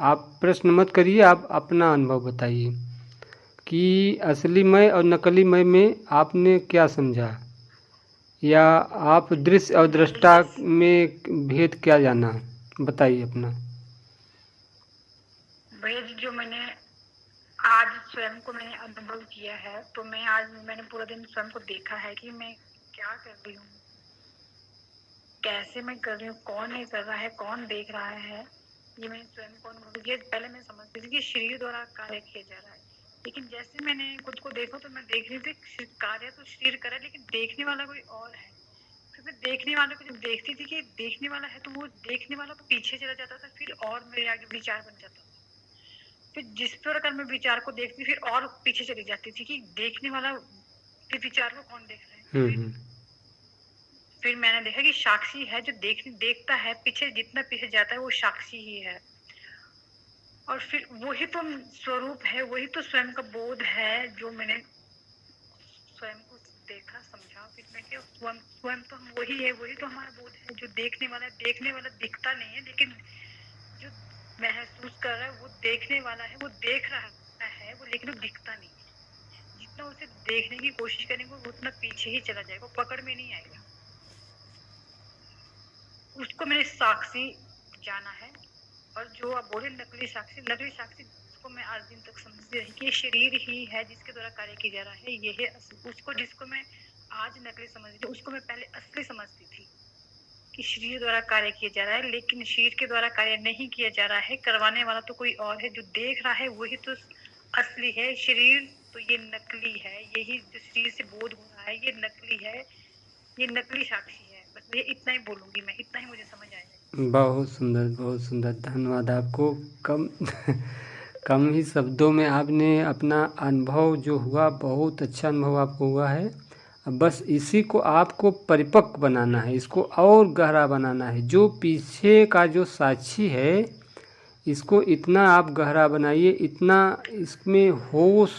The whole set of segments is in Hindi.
आप प्रश्न मत करिए, आप अपना अनुभव बताइए कि असली मैं और नकली मैं में आपने क्या समझा, या आप दृश्य और दृष्टा में भेद क्या जाना, बताइए अपना। भैया जी, जो मैंने आज स्वयं को मैंने अनुभव किया है, तो मैंने पूरा दिन स्वयं को देखा है कि मैं क्या कर रही हूँ, कैसे मैं कर रही हूँ, कौन नहीं कर रहा है, कौन देख रहा है। ये मैंने स्वयं को अनुभव किया। पहले मैं समझती थी कि शरीर द्वारा कार्य किया जा रहा है, लेकिन जैसे मैंने खुद को देखा तो मैं देख रही थी कार्य तो शरीर करे, लेकिन देखने वाला कोई और है। फिर मैं देखने वाले को जब देखती थी कि देखने वाला है, तो वो देखने वाला तो पीछे चला जाता था, फिर और मेरे आगे विचार बन जाता था। फिर जिस प्रकार मैं विचार को देखती फिर और पीछे चली जाती थी कि देखने वाला के विचार को कौन देख रहा है। फिर मैंने देखा कि साक्षी है जो देखता है, पीछे जितना पीछे जाता है वो साक्षी ही है। और फिर वही तो स्वरूप है, वही तो स्वयं का बोध है जो मैंने स्वयं को देखा समझा। फिर मैं क्या, स्वयं तो हम वही है, वही तो हमारा बोध है जो देखने वाला है। देखने वाला दिखता नहीं है, लेकिन जो महसूस कर रहा है वो देखने वाला है, वो देख रहा है वो, लेकिन वो दिखता नहीं है। जितना उसे देखने की कोशिश करेंगे वो उतना पीछे ही चला जाएगा, पकड़ में नहीं आएगा। उसको मैंने साक्षी जाना है। और जो आप बोले नकली साक्षी को मैं आज दिन तक समझती रही कि शरीर ही है जिसके द्वारा कार्य किया जा रहा है, ये है असली। उसको जिसको मैं आज नकली समझ रही, उसको मैं पहले असली समझती थी कि शरीर द्वारा कार्य किया जा रहा है, लेकिन शरीर के द्वारा कार्य नहीं किया जा रहा है। करवाने वाला तो कोई और है, जो देख रहा है वही तो असली है। शरीर तो ये नकली है, यही जो शरीर से बोध हो रहा है ये नकली है, ये नकली साक्षी है। बस ये इतना ही बोलूंगी मैं, इतना ही मुझे समझ आएगा। बहुत सुंदर, बहुत सुंदर, धन्यवाद आपको। कम कम ही शब्दों में आपने अपना अनुभव जो हुआ, बहुत अच्छा अनुभव आपको हुआ है। अब बस इसी को आपको परिपक्व बनाना है, इसको और गहरा बनाना है। जो पीछे का जो साक्षी है इसको इतना आप गहरा बनाइए, इतना इसमें होश,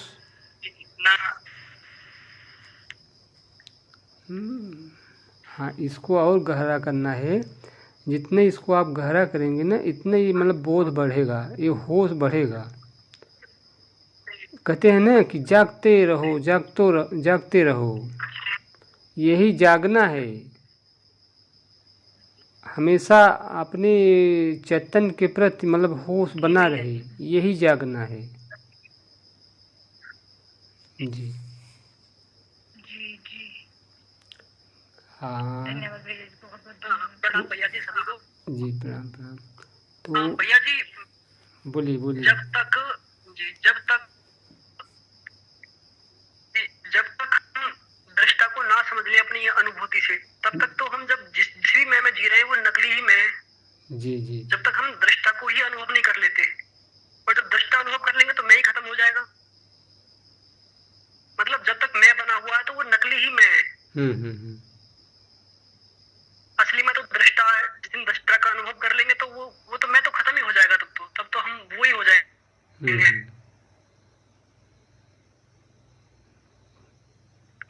हाँ, इसको और गहरा करना है। जितने इसको आप गहरा करेंगे ना, इतने ये मतलब बोध बढ़ेगा, ये होश बढ़ेगा। कहते हैं ना कि जागते रहो, जागते रहो, यही जागना है। हमेशा अपने चैतन्य के प्रति मतलब होश बना रहे, यही जागना है। जी जी जी, हाँ, धन्यवाद भैया जी, बहुत बहुत प्रणाम भैया जी सभी को। जी प्रणाम प्रणाम। तो भैया जी, बोलिए बोलिए। जब तक हम दृष्टा को ना समझ ले अपनी अनुभूति से, तब तक तो हम जब जिस भी मैं जी रहे हैं वो नकली ही मैं है। जी जी, जब तक हम दृष्टा को ही अनुभव नहीं कर लेते, और जब दृष्टा अनुभव कर लेंगे तो मैं ही खत्म हो जाएगा। मतलब जब तक मैं बना हुआ है तो वो नकली ही मैं है। असली में तो दृष्टा है। जिस दिन दृष्टा का अनुभव कर लेंगे तो वो तो मैं तो खत्म ही हो जाएगा। तब तो हम वो ही हो जाएंगे।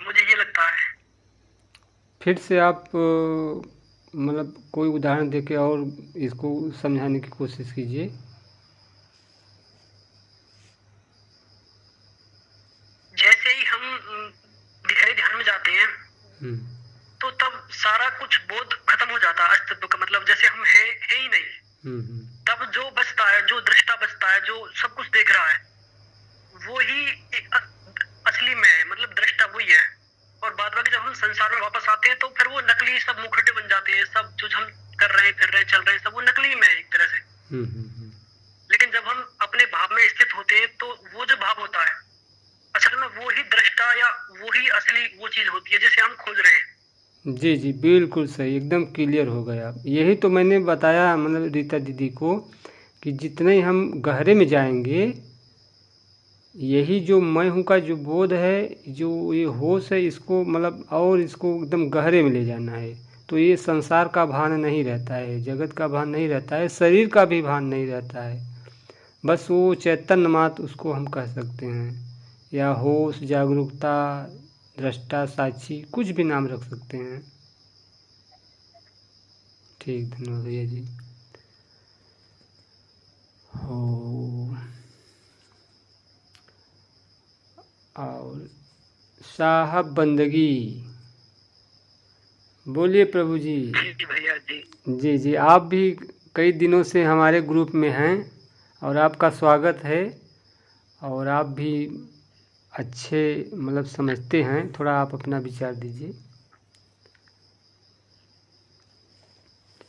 मुझे ये लगता है। फिर से आप मतलब कोई उदाहरण देके और इसको समझाने की कोशिश कीजिए। जैसे ही हम गहरे ध्यान में जाते हैं तो तब सारा कुछ बोध खत्म हो जाता है, अस्तित्व का मतलब जैसे हम है ही नहीं। तब जो बचता है, जो दृष्टा बचता है, जो सब कुछ देख रहा है, वो ही असली में है, मतलब दृष्टा वही है। और बाद बाकी जब हम संसार में वापस आते हैं तो फिर वो नकली सब मुखटे बन जाते हैं। सब जो हम कर रहे हैं, फिर रहे, चल रहे हैं, सब वो नकली में है एक तरह से। लेकिन जब हम अपने भाव में स्थित होते हैं तो वो जो भाव होता है असल में वो ही दृष्टा या वो ही असली वो चीज होती है जिसे हम खोज रहे हैं। जी जी, बिल्कुल सही, एकदम क्लियर हो गए आप। यही तो मैंने बताया मतलब रीता दीदी को कि जितने हम गहरे में जाएंगे, यही जो मैं हूँ का जो बोध है, जो ये होश है, इसको मतलब और इसको एकदम गहरे में ले जाना है। तो ये संसार का भान नहीं रहता है, जगत का भान नहीं रहता है, शरीर का भी भान नहीं रहता है। बस वो चैतन्य मात्र उसको हम कह सकते हैं, या होश, जागरूकता, दृष्टा, साक्षी, कुछ भी नाम रख सकते हैं। ठीक, धन्यवाद भैया जी। हो और साहब बंदगी। बोलिए प्रभु जी। जी भैया जी। जी जी, आप भी कई दिनों से हमारे ग्रुप में हैं और आपका स्वागत है। और आप भी अच्छे मतलब समझते हैं, थोड़ा आप अपना विचार दीजिए।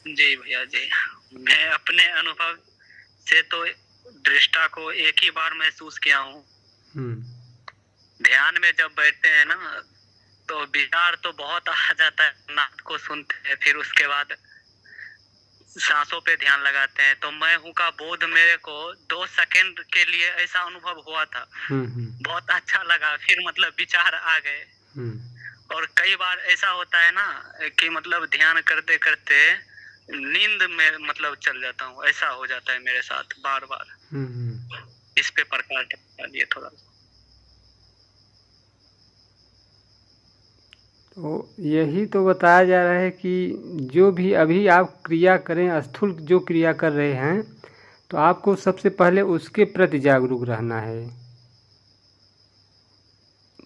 जी भैया जी, मैं अपने अनुभव से तो दृष्टा को एक ही बार महसूस किया हूँ। ध्यान में जब बैठते हैं ना तो विचार तो बहुत आ जाता है, नाद को सुनते हैं, फिर उसके बाद सांसों पे ध्यान लगाते हैं तो मैं हूँ का बोध मेरे को 2 सेकंड के लिए ऐसा अनुभव हुआ था। बहुत अच्छा लगा, फिर मतलब विचार आ गए। और कई बार ऐसा होता है ना कि मतलब ध्यान करते करते नींद में मतलब चल जाता हूँ, ऐसा हो जाता है मेरे साथ बार बार। इस पे प्रकाश डालिए थोड़ा। तो यही तो बताया जा रहा है कि जो भी अभी आप क्रिया करें, स्थूल जो क्रिया कर रहे हैं, तो आपको सबसे पहले उसके प्रति जागरूक रहना है।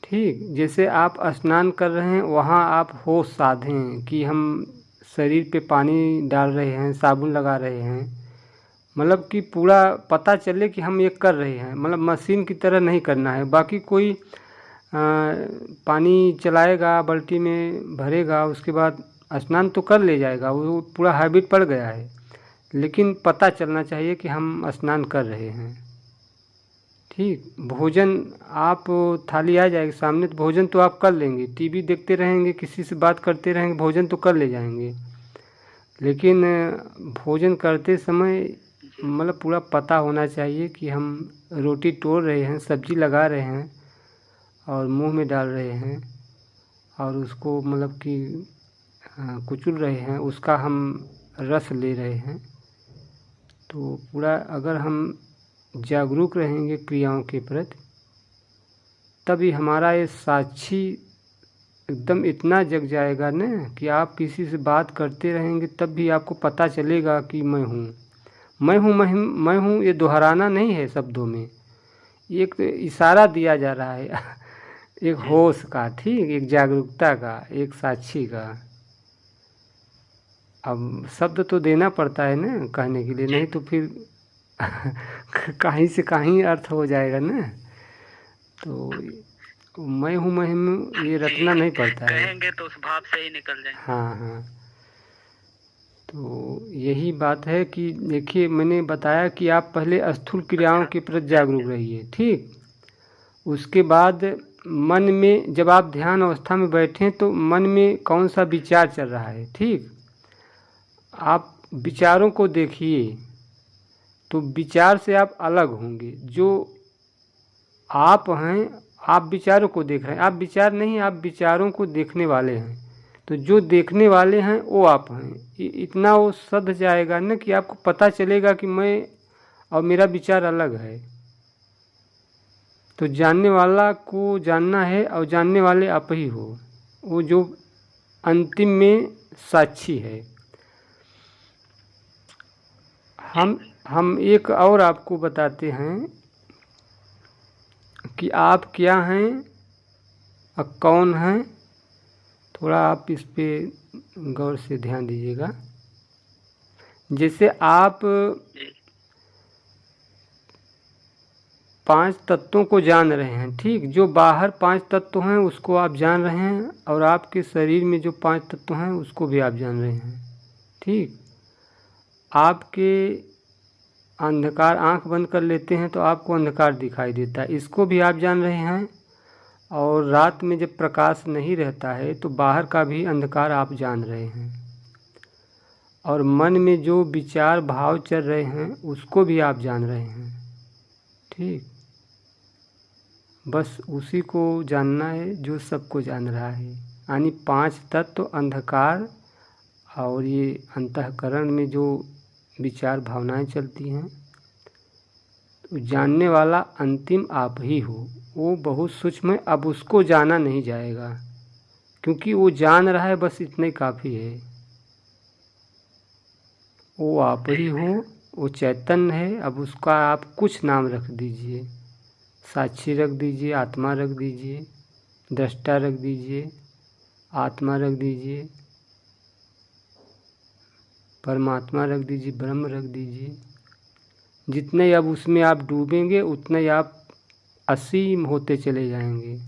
ठीक, जैसे आप स्नान कर रहे हैं, वहाँ आप होश साधें कि हम शरीर पे पानी डाल रहे हैं, साबुन लगा रहे हैं, मतलब कि पूरा पता चले कि हम ये कर रहे हैं, मतलब मशीन की तरह नहीं करना है। बाकी कोई पानी चलाएगा, बाल्टी में भरेगा, उसके बाद स्नान तो कर ले जाएगा, वो पूरा हैबिट पड़ गया है। लेकिन पता चलना चाहिए कि हम स्नान कर रहे हैं। ठीक, भोजन आप थाली आ जाएगी सामने तो भोजन तो आप कर लेंगे, टीवी देखते रहेंगे, किसी से बात करते रहेंगे, भोजन तो कर ले जाएंगे। लेकिन भोजन करते समय मतलब पूरा पता होना चाहिए कि हम रोटी तोड़ रहे हैं, सब्जी लगा रहे हैं और मुंह में डाल रहे हैं और उसको मतलब कि कुचल रहे हैं, उसका हम रस ले रहे हैं। तो पूरा अगर हम जागरूक रहेंगे क्रियाओं के प्रति, तभी हमारा ये साक्षी एकदम इतना जग जाएगा ना कि आप किसी से बात करते रहेंगे तब भी आपको पता चलेगा कि मैं हूँ, मैं हूँ, मैं हूँ। ये दोहराना नहीं है शब्दों में, एक इशारा दिया जा रहा है एक होश का, ठीक, एक जागरूकता का, एक साक्षी का। अब शब्द तो देना पड़ता है ना कहने के लिए, नहीं तो फिर कहीं से कहीं अर्थ हो जाएगा ना। तो मैं हूँ, मैं हूँ, ये रटना नहीं पड़ता है, कहेंगे तो उस भाव से ही निकल जाए। हाँ हाँ। तो यही बात है कि देखिए, मैंने बताया कि आप पहले स्थूल क्रियाओं के प्रति जागरूक रहिए। ठीक, उसके बाद मन में जब आप ध्यान अवस्था में बैठें तो मन में कौन सा विचार चल रहा है, ठीक, आप विचारों को देखिए। तो विचार से आप अलग होंगे, जो आप हैं, आप विचारों को देख रहे हैं, आप विचार नहीं, आप विचारों को देखने वाले हैं। तो जो देखने वाले हैं वो आप हैं। इतना वो सध जाएगा ना कि आपको पता चलेगा कि मैं और मेरा विचार अलग है। तो जानने वाला को जानना है और जानने वाले आप ही हो, वो जो अंतिम में साक्षी है। हम एक और आपको बताते हैं कि आप क्या हैं और कौन हैं। थोड़ा आप इस पे गौर से ध्यान दीजिएगा। जैसे आप 5 तत्वों को जान रहे हैं, ठीक, जो बाहर 5 तत्व हैं उसको आप जान रहे हैं, और आपके शरीर में जो 5 तत्व हैं उसको भी आप जान रहे हैं। ठीक, आपके अंधकार, आंख बंद कर लेते हैं तो आपको अंधकार दिखाई देता है, इसको भी आप जान रहे हैं। और रात में जब प्रकाश नहीं रहता है तो बाहर का भी अंधकार आप जान रहे हैं। और मन में जो विचार भाव चल रहे हैं उसको भी आप जान रहे हैं। ठीक, बस उसी को जानना है जो सबको जान रहा है, यानी 5 तत्व, अंधकार और ये अंतःकरण में जो विचार भावनाएं चलती हैं। तो जानने वाला अंतिम आप ही हो, वो बहुत सूक्ष्म है, अब उसको जाना नहीं जाएगा क्योंकि वो जान रहा है, बस इतने काफ़ी है। वो आप ही हो, वो चैतन्य है। अब उसका आप कुछ नाम रख दीजिए, साक्षी रख दीजिए, आत्मा रख दीजिए, दृष्टा रख दीजिए, आत्मा रख दीजिए, परमात्मा रख दीजिए, ब्रह्म रख दीजिए। जितने अब उसमें आप डूबेंगे उतने आप असीम होते चले जाएंगे।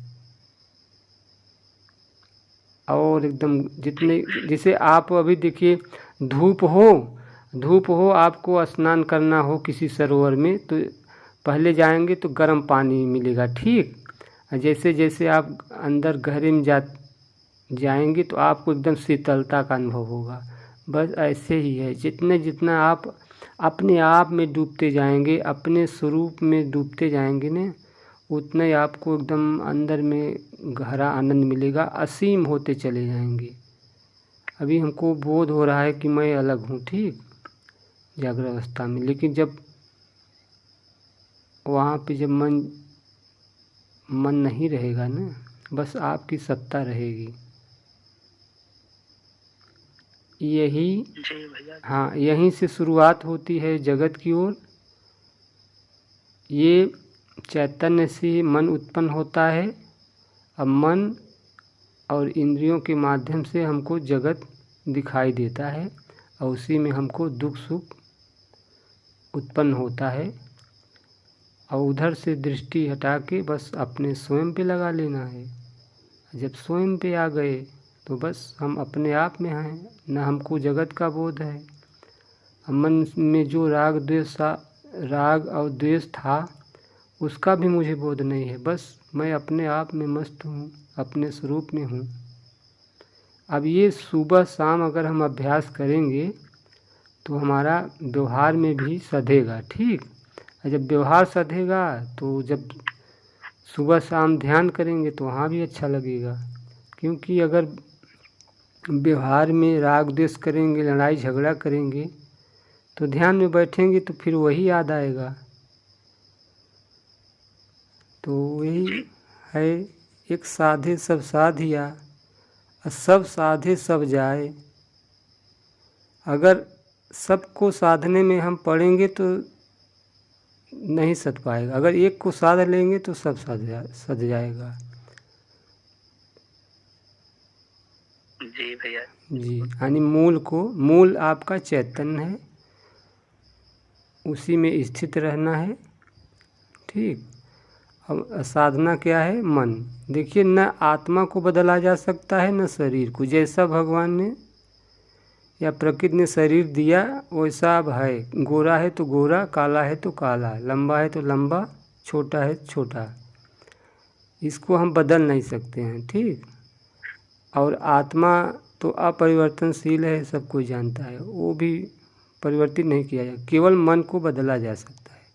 और एकदम जितने, जैसे आप अभी देखिए धूप हो आपको स्नान करना हो किसी सरोवर में, तो पहले जाएंगे तो गर्म पानी मिलेगा, ठीक। जैसे जैसे आप अंदर गहरे में जाएंगे तो आपको एकदम शीतलता का अनुभव होगा। बस ऐसे ही है, जितना आप अपने आप में डूबते जाएंगे, अपने स्वरूप में डूबते जाएंगे ना, उतना ही आपको एकदम अंदर में गहरा आनंद मिलेगा, असीम होते चले जाएंगे। अभी हमको बोध हो रहा है कि मैं अलग हूँ, ठीक, जागृत अवस्था में। लेकिन जब वहाँ पे जब मन नहीं रहेगा ना, बस आपकी सत्ता रहेगी। यही, हाँ, यहीं से शुरुआत होती है जगत की ओर। ये चैतन्य से मन उत्पन्न होता है। अब मन और इंद्रियों के माध्यम से हमको जगत दिखाई देता है और उसी में हमको दुख सुख उत्पन्न होता है। और उधर से दृष्टि हटा के बस अपने स्वयं पे लगा लेना है। जब स्वयं पे आ गए तो बस हम अपने आप में हैं, न हमको जगत का बोध है। मन में जो राग और द्वेष था उसका भी मुझे बोध नहीं है, बस मैं अपने आप में मस्त हूँ, अपने स्वरूप में हूँ। अब ये सुबह शाम अगर हम अभ्यास करेंगे तो हमारा व्यवहार में भी सधेगा, ठीक। जब व्यवहार सधेगा तो जब सुबह शाम ध्यान करेंगे तो वहाँ भी अच्छा लगेगा। क्योंकि अगर व्यवहार में राग द्वेष करेंगे, लड़ाई झगड़ा करेंगे, तो ध्यान में बैठेंगे तो फिर वही याद आएगा। तो यही है, एक साधे सब साधिया, सब साधे सब जाए। अगर सबको साधने में हम पड़ेंगे तो नहीं सध पाएगा, अगर एक को साध लेंगे तो सब सध जाएगा। जी भैया जी, यानी मूल आपका चैतन्य है, उसी में स्थित रहना है, ठीक। अब साधना क्या है? मन। देखिए, न आत्मा को बदला जा सकता है न शरीर को। जैसा भगवान ने या प्रकृति ने शरीर दिया वैसा अब है। गोरा है तो गोरा, काला है तो काला, लंबा है तो लंबा, छोटा है तो छोटा। इसको हम बदल नहीं सकते हैं, ठीक। और आत्मा तो अपरिवर्तनशील है, सब कोई जानता है, वो भी परिवर्तित नहीं किया जाए, केवल मन को बदला जा सकता है।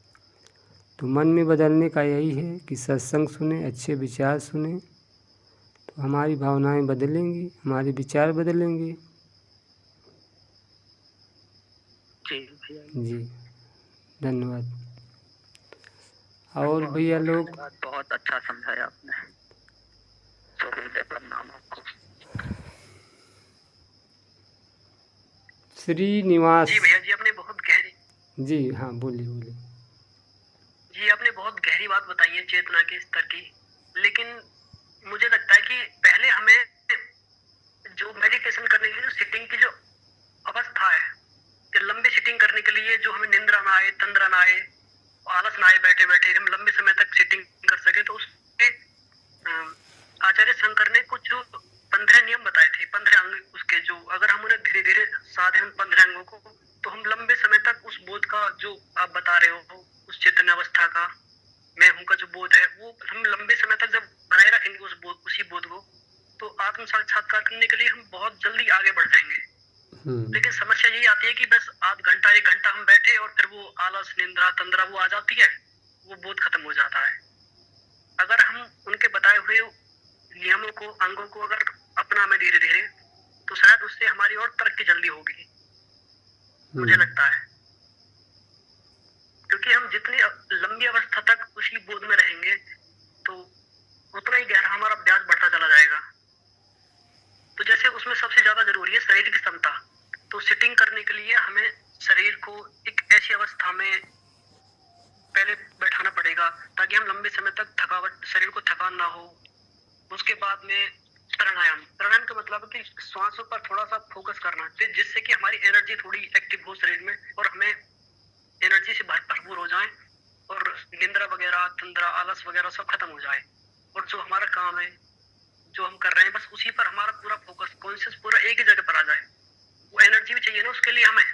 तो मन में बदलने का यही है कि सत्संग सुने, अच्छे विचार सुने, तो हमारी भावनाएं बदलेंगी, हमारे विचार बदलेंगे। जी, धन्यवाद। और भैया लोग, बहुत अच्छा समझाया आपने। प्रणाम आपको। श्रीनिवास जी भैया जी, आपने बहुत गहरी, जी हाँ, बोलिए जी, आपने बहुत गहरी बात बताई है चेतना के स्तर की। लेकिन मुझे लगता है कि पहले हमें जो मेडिटेशन करने के लिए सिटिंग की जो अवस्था है, कि लंबी सिटिंग करने के लिए जो हमें निंद्रा ना आए, तंद्रा ना आए, आलस ना आए, बैठे बैठे हम लंबे समय तक सिटिंग कर सके, तो उसके आचार्य शंकर ने कुछ 15 नियम बताए थे, 15 अंग उसके, जो अगर हम उन्हें धीरे धीरे साधे उन 15 अंगों को, तो हम लंबे समय तक उस बोध का जो आप बता रहे हो, उस चेतन अवस्था का, मैं हूं का जो बोध है, वो हम लंबे समय तक जब बनाए रखेंगे उसी बोध को, तो आत्म साक्षात्कार करने के लिए हम बहुत जल्दी आगे बढ़ जाएंगे। लेकिन समस्या यही आती है कि बस आध घंटा 1 घंटा हम बैठे और फिर वो आलस, निंद्रा, तंद्रा वो आ जाती है, वो बोध खत्म हो जाता है। अगर हम उनके बताए हुए नियमों को, अंगों को अगर अपना में धीरे धीरे, तो शायद उससे हमारी और तरक्की जल्दी होगी, मुझे लगता है। क्योंकि हम जितनी लंबी अवस्था तक उसी बोध में रहेंगे तो उतना ही गहरा हमारा अभ्यास बढ़ता चला जाएगा। तो जैसे उसमें सबसे ज्यादा जरूरी है शरीर की क्षमता, तो सिटिंग करने के लिए हमें शरीर को एक ऐसी अवस्था में पहले बैठाना पड़ेगा ताकि हम हम लंबे समय तक थकावट, शरीर को थकान ना हो। उसके बाद में प्राणायाम का मतलब है कि श्वासों पर थोड़ा सा फोकस करना, जिससे कि हमारी एनर्जी थोड़ी एक्टिव हो शरीर में और हमें एनर्जी से भरपूर हो जाए और निंद्रा वगैरह, तंद्रा, आलस वगैरह सब खत्म हो जाए। और जो हमारा काम है, जो हम कर रहे हैं, बस उसी पर हमारा पूरा फोकस, कॉन्शियस पूरा एक ही जगह पर आ जाए। वो एनर्जी भी चाहिए ना उसके लिए हमें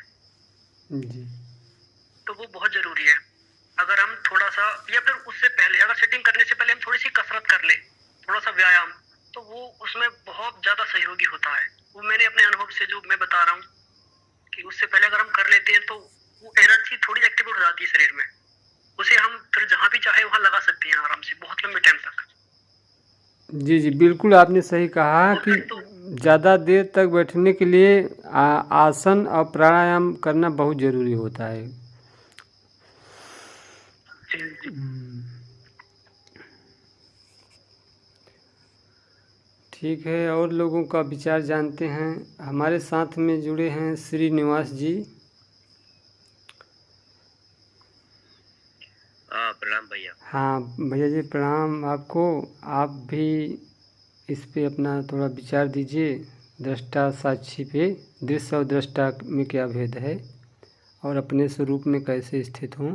जी। तो वो बहुत जरूरी है। अगर हम थोड़ा सा, या फिर उससे पहले, अगर सेटिंग करने से पहले हम थोड़ी सी कसरत कर ले, थोड़ा सा व्यायाम, तो वो उसमें बहुत ज्यादा सहयोगी होता है। वो मैंने अपने अनुभव से जो मैं बता रहा हूँ कि उससे पहले अगर हम कर लेते हैं तो वो एनर्जी थोड़ी एक्टिव हो जाती है शरीर में। उसे हम फिर जहां भी चाहे वहां लगा सकते हैं आराम से, बहुत लंबे टाइम तक। जी जी, बिल्कुल आपने सही कहा कि ज़्यादा देर तक बैठने के लिए आसन और प्राणायाम करना बहुत ज़रूरी होता है। ठीक है, और लोगों का विचार जानते हैं। हमारे साथ में जुड़े हैं श्रीनिवास जी। प्रणाम भैया। हाँ भैया जी, प्रणाम आपको। आप भी इस पे अपना थोड़ा विचार दीजिए, दृष्टा साक्षी पे, दृश्य और दृष्टा में क्या भेद है और अपने स्वरूप में कैसे स्थित हों।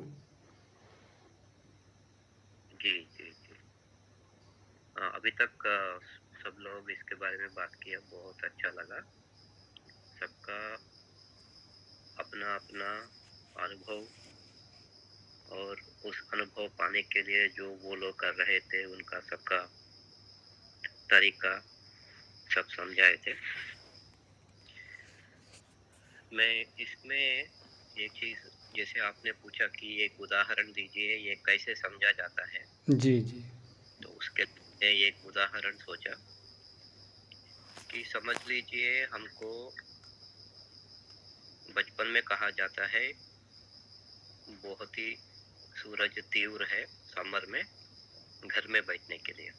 जी जी जी। अभी तक सब लोग इसके बारे में बात किया, बहुत अच्छा लगा। सबका अपना अपना अनुभव और उस अनुभव पाने के लिए जो वो लोग कर रहे थे, उनका सबका तरीका सब समझाए थे। मैं इसमें एक चीज, जैसे आपने पूछा कि एक उदाहरण दीजिए, ये कैसे समझा जाता है। जी जी। तो उसके लिए एक उदाहरण सोचा कि समझ लीजिए हमको बचपन में कहा जाता है बहुत ही सूरज तीव्र है समर में, घर में बैठने के लिए।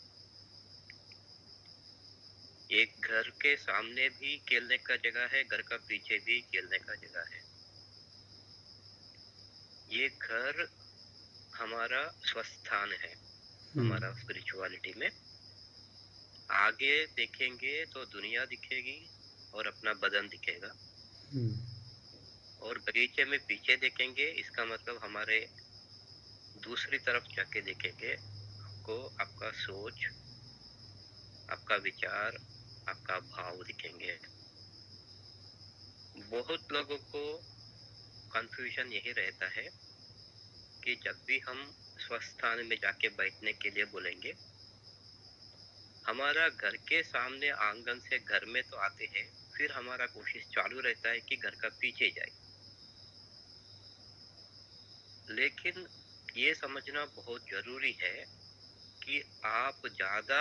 एक घर के सामने भी खेलने का जगह है, घर का पीछे भी खेलने का जगह है। ये घर हमारा स्वस्थान है, हमारा स्पिरिचुअलिटी में। आगे देखेंगे तो दुनिया दिखेगी और अपना बदन दिखेगा, और बगीचे में पीछे देखेंगे, इसका मतलब हमारे दूसरी तरफ जाके देखेंगे को आपका सोच, आपका विचार, आपका भाव दिखेंगे। बहुत लोगों को कंफ्यूजन यही रहता है कि जब भी हम स्वस्थान में जाके बैठने के लिए बोलेंगे, हमारा घर के सामने आंगन से घर में तो आते हैं, फिर हमारा कोशिश चालू रहता है कि घर का पीछे जाए। लेकिन ये समझना बहुत जरूरी है कि आप ज्यादा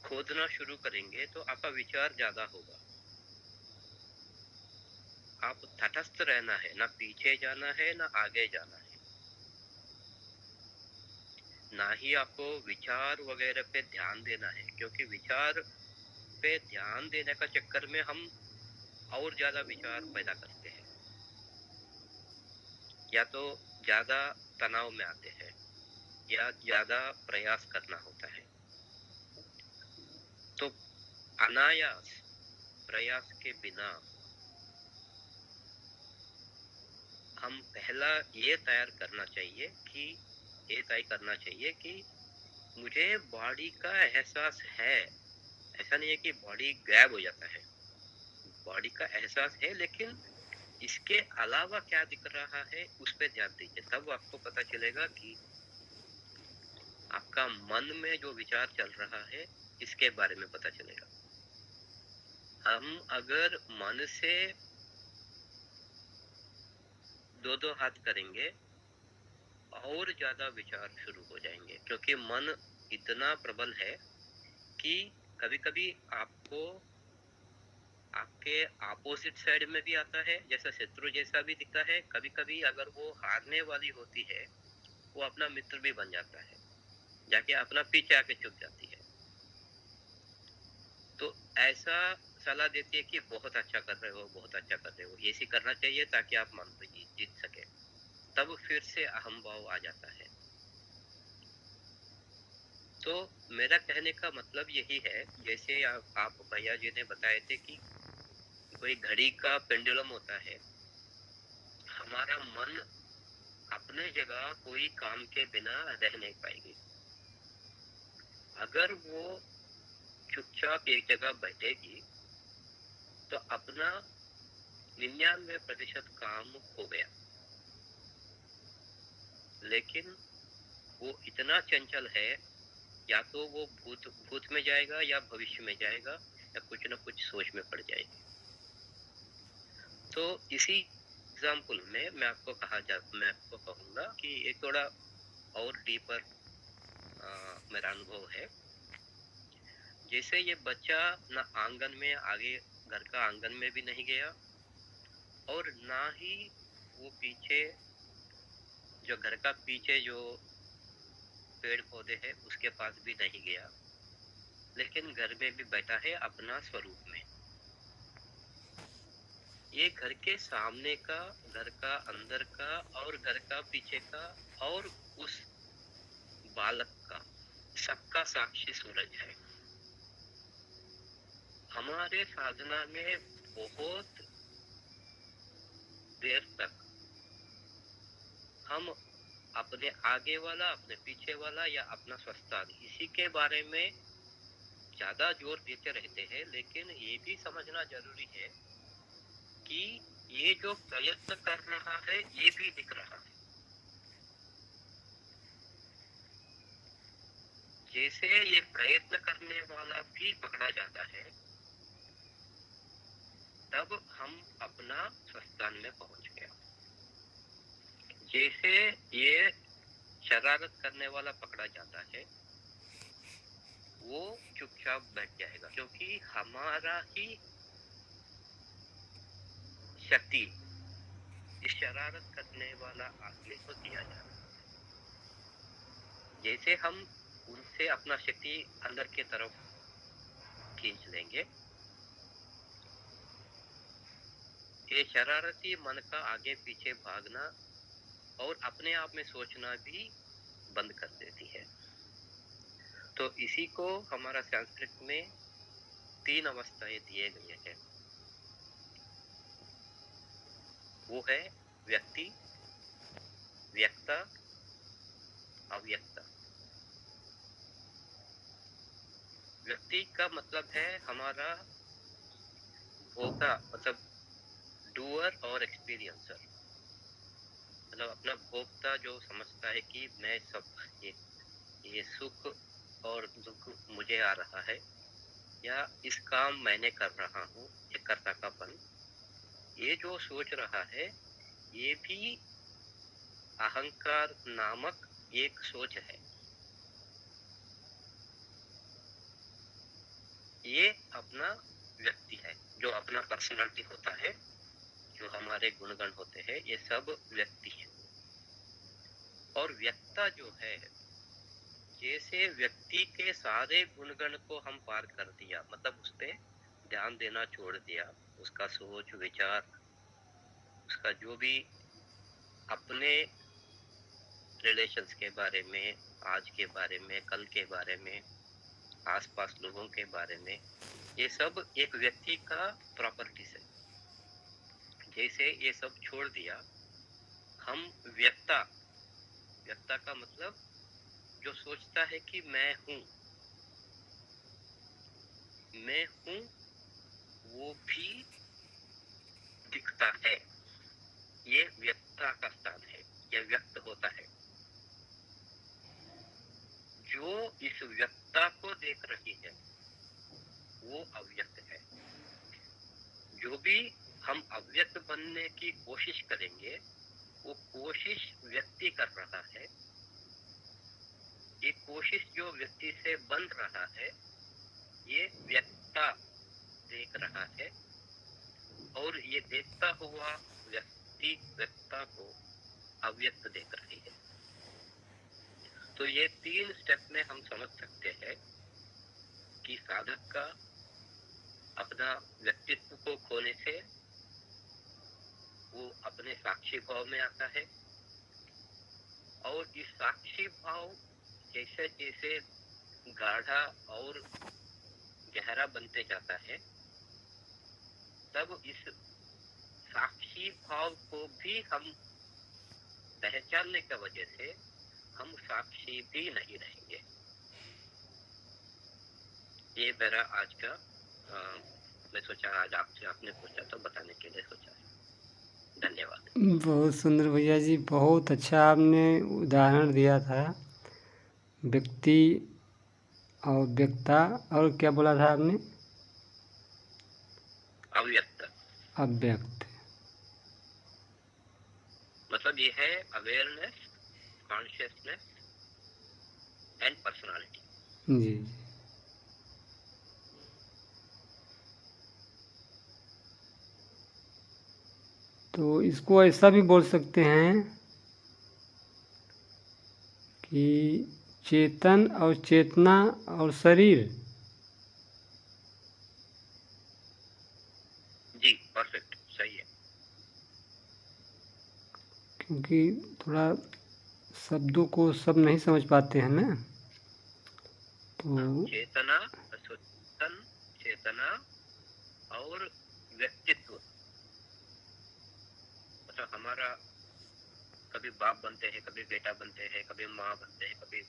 खोदना शुरू करेंगे तो आपका विचार ज्यादा होगा। आप तटस्थ रहना है, ना पीछे जाना है ना आगे जाना है, ना ही आपको विचार वगैरह पे ध्यान देना है, क्योंकि विचार पे ध्यान देने का चक्कर में हम और ज्यादा विचार पैदा करते हैं, या तो ज्यादा तनाव में आते हैं या ज्यादा प्रयास करना होता है। तो अनायास प्रयास के बिना हम पहला ये तय करना चाहिए कि मुझे बॉडी का एहसास है। ऐसा नहीं है कि बॉडी गायब हो जाता है, बॉडी का एहसास है, लेकिन इसके अलावा क्या दिख रहा है उस पर ध्यान दीजिए। तब आपको पता चलेगा कि आपका मन में जो विचार चल रहा है इसके बारे में पता चलेगा। हम अगर मन से दो हाथ करेंगे और ज्यादा विचार शुरू हो जाएंगे, क्योंकि मन इतना प्रबल है कि कभी कभी आपको आपके अपोजिट साइड में भी आता है, जैसा शत्रु जैसा भी दिखता है। कभी कभी अगर वो हारने वाली होती है, वो अपना मित्र भी बन जाता है, जाके अपना पीछे आके छुप जाती है। तो ऐसा सलाह देती है कि बहुत अच्छा कर रहे हो, बहुत अच्छा कर रहे हो, ऐसे करना चाहिए ताकि आप मन को जीत सके। तब फिर से अहम भाव आ जाता है। तो मेरा कहने का मतलब यही है, जैसे आप भैया जी ने बताए थे कि कोई घड़ी का पेंडुलम होता है, हमारा मन अपने जगह कोई काम के बिना रह नहीं पाएगी। अगर वो चुपचाप एक जगह बैठेगी तो अपना 99% काम हो गया। लेकिन वो इतना चंचल है, या तो वो भूत में जाएगा या भविष्य में जाएगा या कुछ ना कुछ सोच में पड़ जाएगी। तो इसी एग्जाम्पल में मैं आपको कहूँगा कि एक थोड़ा और डीपर मेरा अनुभव है। जैसे ये बच्चा ना आंगन में आगे, घर का आंगन में भी नहीं गया, और ना ही वो पीछे जो घर का पीछे जो पेड़ पौधे हैं उसके पास भी नहीं गया, लेकिन घर में भी बैठा है अपना स्वरूप में। ये घर के सामने का, घर का अंदर का और घर का पीछे का और उस बालक का, सबका साक्षी सूरज है। हमारे साधना में बहुत देर तक हम अपने आगे वाला, अपने पीछे वाला या अपना स्वस्थान, इसी के बारे में ज्यादा जोर देते रहते हैं। लेकिन ये भी समझना जरूरी है कि ये जो प्रयत्न कर रहा है ये भी दिख रहा है। जैसे ये प्रयत्न करने वाला भी पकड़ा जाता है, तब हम अपना स्वस्थान में पहुंच गया। जैसे ये शरारत करने वाला पकड़ा जाता है, वो चुपचाप बैठ जाएगा, क्योंकि हमारा ही शक्ति इस शरारत करने वाला आदमी को दिया जाता है। जैसे हम उनसे अपना शक्ति अंदर की तरफ खींच लेंगे, ये शरारती मन का आगे पीछे भागना और अपने आप में सोचना भी बंद कर देती है। तो इसी को हमारा संस्कृत में 3 अवस्थाएं दिए गए हैं। वो है व्यक्ति, व्यक्ता, अव्यक्ता। व्यक्ति का मतलब है हमारा भोक्ता, मतलब डूअर और एक्सपीरियंसर। मतलब अपना भोक्ता जो समझता है कि मैं सब ये सुख और दुख मुझे आ रहा है, या इस काम मैंने कर रहा हूँ, ये कर्ता का पन, ये जो सोच रहा है ये भी अहंकार नामक एक सोच है। ये अपना व्यक्ति है, जो अपना पर्सनालिटी होता है, जो हमारे गुणगण होते हैं, ये सब व्यक्ति है। और व्यक्ता जो है, जैसे व्यक्ति के सारे गुणगण को हम पार कर दिया, मतलब उस पे ध्यान देना छोड़ दिया, उसका सोच विचार, उसका जो भी अपने रिलेशंस के बारे में, आज के बारे में, कल के बारे में, आसपास लोगों के बारे में, ये सब एक व्यक्ति का प्रॉपर्टीज है। जैसे ये सब छोड़ दिया, हम व्यक्ता, व्यक्ता का मतलब जो सोचता है कि मैं हूँ वो भी दिखता है, ये व्यक्ता का स्थान है, ये व्यक्त होता है। जो इस व्यक्ता को देख रही है वो अव्यक्त है। जो भी हम अव्यक्त बनने की कोशिश करेंगे, वो कोशिश व्यक्ति कर रहा है। ये कोशिश जो व्यक्ति से बन रहा है, ये व्यक्ता देख रहा है, और ये देखता हुआ व्यक्ति व्यक्ता को अव्यक्त देख रही है। तो ये 3 स्टेप में हम समझ सकते हैं कि साधक का अपना व्यक्तित्व को खोने से वो अपने साक्षी भाव में आता है, और इस साक्षी भाव जैसे जैसे गाढ़ा और गहरा बनते जाता है, तब इस साक्षी भाव को भी हम पहचानने की वजह से हम साक्षी भी नहीं रहेंगे। ये मेरा आज का मैं सोचा आज आपसे, आपने पूछा तो बताने के लिए सोचा। धन्यवाद। बहुत सुंदर भैया जी, बहुत अच्छा आपने उदाहरण दिया था। व्यक्ति और व्यक्ता, और क्या बोला था आपने? अव्यक्त। अव्यक्त मतलब ये है अवेयरनेस, कॉन्शियसनेस एंड पर्सनालिटी। जी। तो इसको ऐसा भी बोल सकते हैं कि चेतन और चेतना और शरीर। जी परफेक्ट, सही है। क्योंकि थोड़ा शब्दों को सब नहीं समझ पाते हैं ना, तो चेतना, सचेतन, चेतना और व्यक्तित्व। मतलब हमारा कभी बाप बनते हैं, कभी बेटा बनते हैं, कभी माँ बनते हैं, कभी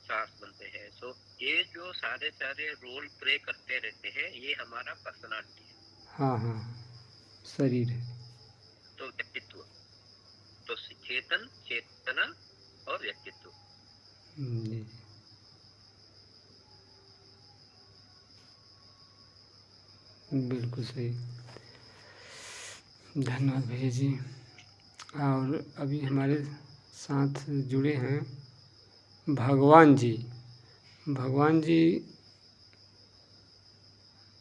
सास बनते हैं। सो ये जो सारे रोल प्ले करते रहते हैं, ये हमारा पर्सनालिटी है। हाँ हाँ, शरीर है। तो व्यक्तित्व, तो चेतन, चेतना और व्यक्तित्व। जी। बिल्कुल सही। धन्यवाद भैया जी। और अभी हमारे साथ जुड़े हैं भगवान जी। भगवान जी,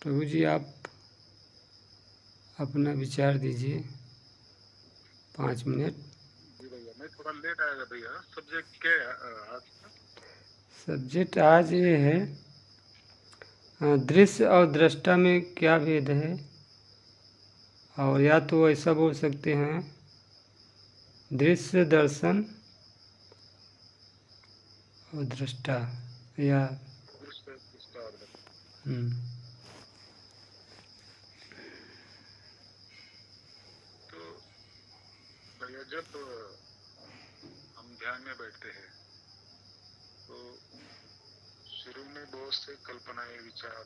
प्रभु जी आप अपना विचार दीजिए 5 मिनट। जी भैया, मैं थोड़ा लेट आएगा भैया। सब्जेक्ट क्या है आज का? सब्जेक्ट आज ये है दृश्य और दृष्टा में क्या भेद है, और या तो ऐसा बोल सकते हैं दृश्य दर्शन और दृष्टा, या तो भैया जब हम ध्यान में बैठते हैं तो शुरू में बहुत से कल्पनाएं, विचार,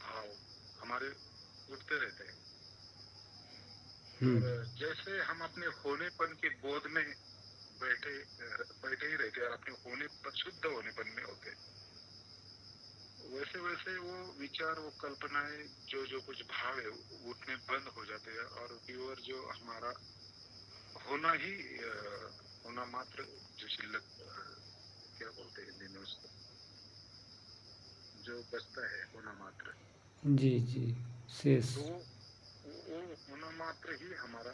भाव हमारे उठते रहते हैं। और जैसे हम अपने होनेपन के बोध में बैठे ही रहते हैं और अपने होने पर, शुद्ध होनेपन में होते हैं, वैसे वैसे वो विचार, वो कल्पनाएं, जो कुछ भाव है उठने बंद हो जाते हैं। और प्योर जो हमारा होना मात्र जो शिल्लक, क्या बोलते हैं हिंदी में उसको, जो बचता है होना मात्र। जी जी, शेष। तो वो होना मात्र ही हमारा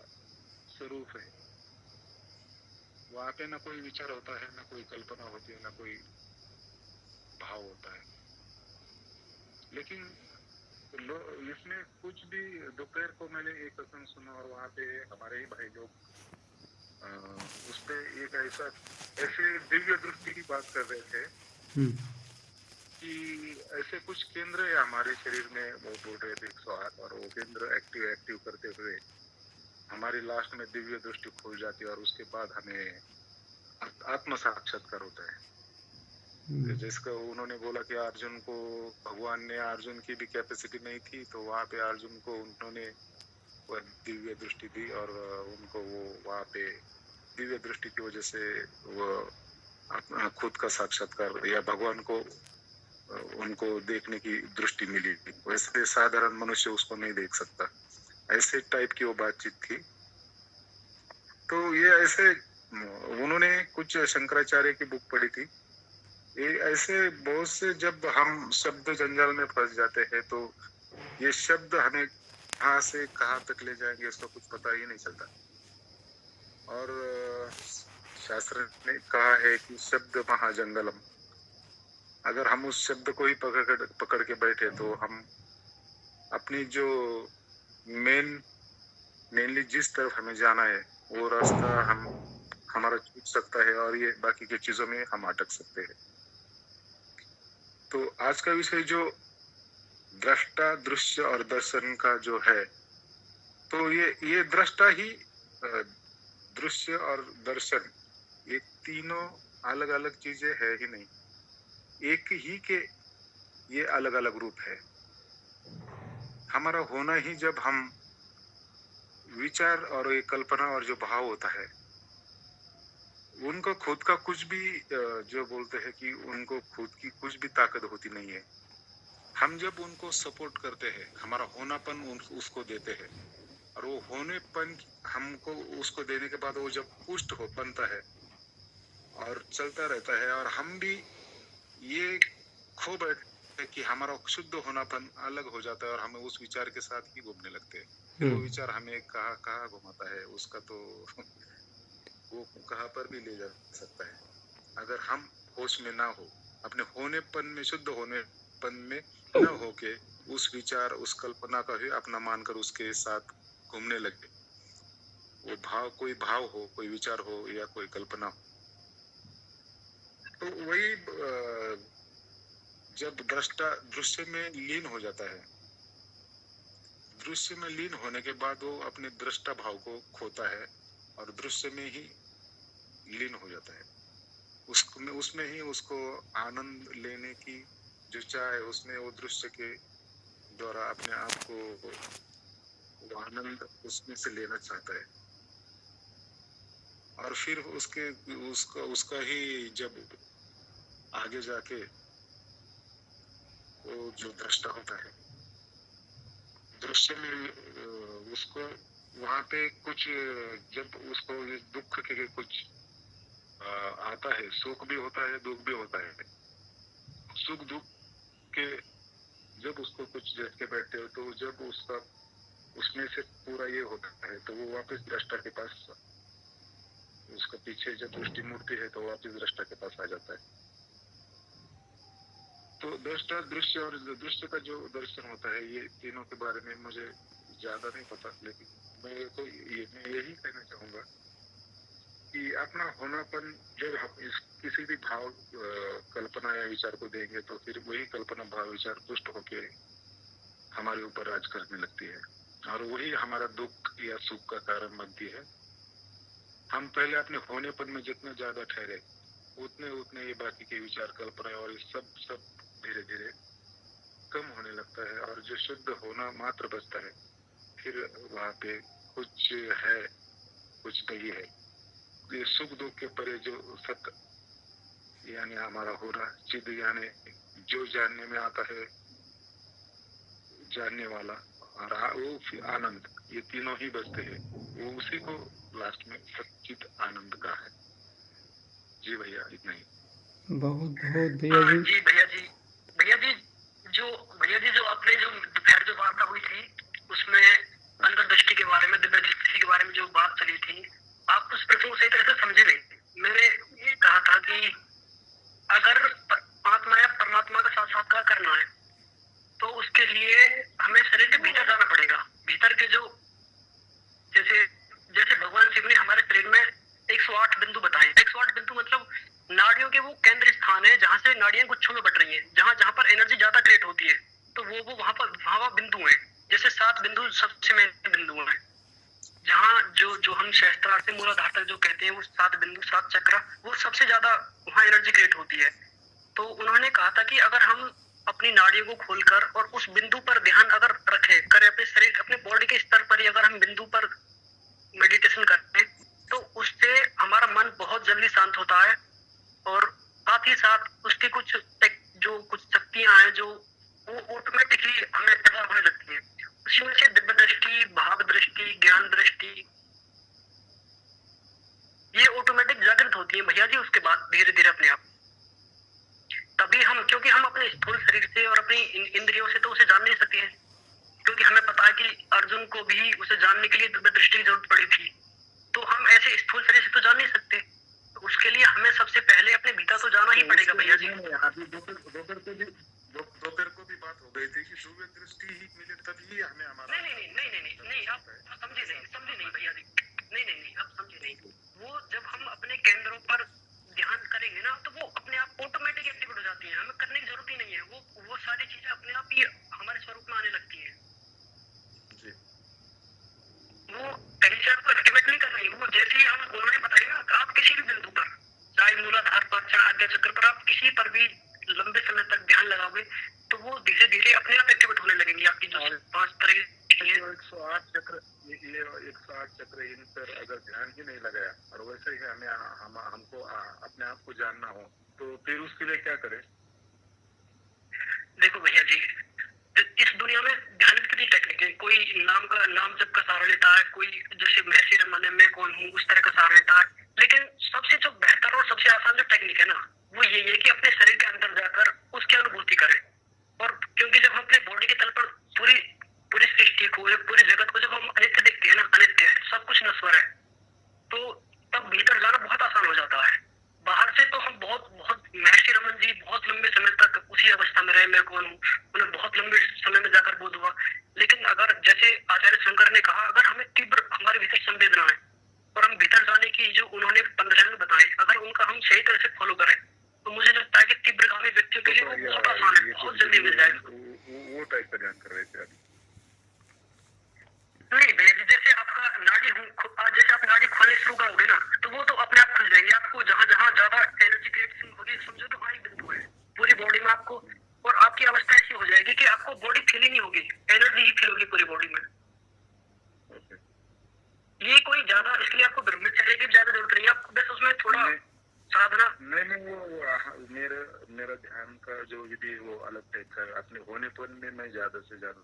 स्वरूप है। वहाँ पे ना कोई विचार होता है, ना कोई कल्पना होती है, ना कोई भाव होता है। लेकिन इसमें कुछ भी, दोपहर को मैंने एक प्रसंग सुना और वहाँ पे हमारे ही भाई लोग उस पे एक ऐसे दिव्य दृष्टि की बात कर रहे थे कि ऐसे कुछ केंद्र है हमारे शरीर में, वो बोल रहे थे 108, और वो केंद्र एक्टिव करते हुए हमारी लास्ट में दिव्य दृष्टि खुल जाती है और उसके बाद हमें आत्म साक्षात्कार होता है। जिसका उन्होंने बोला कि अर्जुन को भगवान ने, अर्जुन की भी कैपेसिटी नहीं थी, तो वहाँ पे अर्जुन को उन्होंने वह दिव्य दृष्टि दी और उनको वो वहाँ पे दिव्य दृष्टि की वजह से वो अपना खुद का साक्षात्कार या भगवान को उनको देखने की दृष्टि मिली। वैसे साधारण मनुष्य उसको नहीं देख सकता, ऐसे टाइप की वो बातचीत थी। तो ये ऐसे उन्होंने कुछ शंकराचार्य की बुक पढ़ी थी। ये ऐसे बहुत से, जब हम शब्द जंजाल में फंस जाते हैं तो ये शब्द हमें कहाँ से कहाँ तक ले जाएंगे इसका कुछ पता ही नहीं चलता। और शास्त्र ने कहा है कि शब्द महाजंगलम। अगर हम उस शब्द को ही पकड़ के बैठे तो हम अपनी जो मेनली जिस तरफ हमें जाना है वो रास्ता हम हमारा छूट सकता है और ये बाकी की चीजों में हम अटक सकते हैं। तो आज का विषय जो दृष्टा, दृश्य और दर्शन का जो है, तो ये दृष्टा ही दृश्य और दर्शन, ये तीनों अलग अलग चीजें है ही नहीं, एक ही के ये अलग अलग रूप है। हमारा होना ही जब हम विचार और ये कल्पना और जो भाव होता है, उनको खुद का कुछ भी जो बोलते हैं कि उनको खुद की कुछ भी ताकत होती नहीं है। हम जब उनको सपोर्ट करते हैं, हमारा होनापन उसको देते हैं, और वो होनेपन हमको उसको देने के बाद वो जब पुष्ट हो बनता है और चलता रहता है, और हम भी ये खो बैठते कि हमारा शुद्ध होनापन अलग हो जाता है और हमें उस विचार के साथ ही घूमने लगते हैं। वो विचार हमें कहाँ घुमाता है, उसका तो वो कहाँ पर भी ले जा सकता है। अगर हम होश में ना हो, अपने होनेपन में, शुद्ध होनेपन में न हो के उस विचार, उस कल्पना का ही अपना मानकर उसके साथ घूमने लगे, वो भाव, कोई भाव हो, कोई विचार हो या कोई कल्पना हो, तो वही जब दृष्टा दृश्य में लीन हो जाता है, दृश्य में लीन होने के बाद वो अपने दृष्टा भाव को खोता है और दृश्य में ही लीन हो जाता है। उसमें ही उसको आनंद लेने की जो चाह है, उसमें वो दृश्य के द्वारा अपने आप को वो आनंद उसमें से लेना चाहता है। और फिर उसका ही जब आगे जाके वो जो दृष्टा होता है, दृश्य में उसको वहां पे कुछ, जब उसको दुख के कुछ आता है, सुख भी होता है, दुख भी होता है। सुख दुख के जब उसको कुछ देख के बैठते हो, तो जब उसका उसमें से पूरा ये होता है, तो वो वापस दृष्टा के पास, उसका पीछे जब दृष्टि मूर्ति है तो वापस दृष्टा के पास आ जाता है। तो दृष्टा, दृश्य और दृश्य का जो दर्शन होता है, ये तीनों के बारे में मुझे ज्यादा नहीं पता, लेकिन मैं यही कहना चाहूंगा कि अपना होनापन जब हम किसी भी भाव, कल्पना या विचार को देंगे, तो फिर वही कल्पना, भाव, विचार पुष्ट होके हमारे ऊपर राज करने लगती है और वही हमारा दुख या सुख का कारण बनती है। हम पहले अपने होनेपन में जितना ज्यादा ठहरे, उतने ये बाकी के विचार, कल्पना और सब धीरे धीरे कम होने लगता है, और जो शुद्ध होना मात्र बचता है, फिर वहाँ पे कुछ है, कुछ नहीं है। ये सुख दुख के परे जो सत्य, यानी हमारा हो रहा चिद, यानी जो जानने में आता है, जानने वाला, और वो आनंद, ये तीनों ही बचते हैं। वो उसी को लास्ट में सच्चित आनंद का है। जी भैया, इतना ही। बहुत बहुत भैया जी। जी भैया जी, जो आपने जो दोपहर जो वार्ता हुई थी, उसमें अंतर्दृष्टि के बारे में, दिव्य दृष्टि के बारे में जो बात चली थी, आप उस प्रश्न को सही तरह से समझे नहीं। मैंने ये कहा था कि अगर आत्मा या परमात्मा का साक्षात्कार करना है, तो उसके लिए हमें शरीर के भीतर जाना पड़ेगा। भीतर के जो जैसे भगवान शिव ने हमारे शरीर में 108 बिंदु बताए। 108 बिंदु मतलब नाड़ियों के वो केंद्र स्थान है, जहाँ से नाड़ियां गुच्छों में बट रही हैं, जहाँ पर एनर्जी ज्यादा क्रिएट होती है, तो वो वहाँ बिंदु है। जैसे 7 बिंदु सबसे मेन बिंदु है, जहाँ जो हम सहस्त्रार से मूलाधार तक जो कहते हैं, वो 7 बिंदु, 7 चक्र, वो सबसे ज्यादा वहाँ एनर्जी क्रिएट होती है। तो उन्होंने कहा था कि अगर हम अपनी नाड़ियों को खोलकर और उस बिंदु पर ध्यान अगर करें, अपने शरीर, अपने बॉडी के स्तर पर ही अगर हम बिंदु पर मेडिटेशन करते हैं, तो उससे हमारा मन बहुत जल्दी शांत होता है, और साथ ही साथ उसकी कुछ शक्तियां हैं जो वो ऑटोमेटिकली हमें पैदा होने लगती है। उसमें से दिव्य दृष्टि, भाव दृष्टि, ज्ञान दृष्टि, ये ऑटोमेटिक जागृत होती है भैया जी। उसके बाद धीरे धीरे अपने आप, तभी हम, क्योंकि हम अपने स्थूल शरीर से और अपनी इंद्रियों से तो उसे जान नहीं सकते हैं, क्योंकि हमें पता है कि अर्जुन को भी उसे जानने के लिए दिव्य दृष्टि की जरूरत पड़ी थी। तो हम ऐसे स्थूल शरीर से तो जान नहीं सकते, तो उसके लिए हमें सबसे पहले अपने भीतर तो जाना ही पड़ेगा भैया जी। दोपहर को भी बात हो गई थी कि दिव्य दृष्टि ही मिले तभी हमें हमारा। नहीं, आप समझे नहीं भैया जी। नहीं, आप समझे नहीं। वो जब हम अपने गया, और वैसे ही हमको अपने आप को जानना हो तो फिर उसके लिए क्या करें? देखो भैया जी, इस दुनिया में ध्यान कितनी टेक्निक है। कोई नाम जब का सहारा लेता है, कोई जैसे महर्षि रमन मैं कौन हूँ उस तरह का सहारा लेता है, लेकिन सबसे जो बेहतर और सबसे आसान जो टेक्निक है ना, वो यही है कि अपने शरीर के अंदर जाकर उसकी अनुभूति करें। और क्योंकि जब हम अपने बॉडी के तल पर पूरी पूरी सृष्टि को, पूरे जगत को जब हम अनित्य देखते हैं ना, अनित्य है, सब कुछ नश्वर है, तो तब भीतर जाना बहुत आसान हो जाता है। बाहर से तो हम बहुत महर्षि रमन जी बहुत लंबे समय तक उसी अवस्था में रहे, मैं कौन हूँ, उन्हें बहुत लंबे समय में जाकर बोध हुआ। लेकिन अगर जैसे आचार्य शंकर ने कहा, अगर हमें तीव्र हमारे भीतर संवेदना है और हम भीतर जाने की जो उन्होंने 15 अंग बताए, अगर उनका हम सही तरह से फॉलो करें तो मुझे लगता है कि तीव्रगामी व्यक्तियों के लिए वो बहुत आसान है, बहुत जल्दी मिल जाएगा। वो टाइप का ध्यान कर रहे थे अभी? नहीं भैया जी, जैसे आपका नाड़ी जैसे आप नाड़ी खोलने शुरू करोगे ना, तो वो तो अपने आप खुल जाएंगे। आपको जहाँ जहाँ ज्यादा एनर्जी क्रिएशन होगी, समझो तो वही बिंदु है पूरी बॉडी में आपको, और आपकी अवस्था ऐसी हो जाएगी कि आपको बॉडी फील ही नहीं होगी, एनर्जी ही फील होगी पूरी बॉडी में। ये कोई ज्यादा, इसलिए आपको ब्रह्मचर्य की ज्यादा जरूरत नहीं है, आपको बस उसमें थोड़ा साधना। नहीं, वो मेरा ध्यान का जो विधि वो अलग टाइप का है। अपने होनेपन में मैं ज्यादा से ज्यादा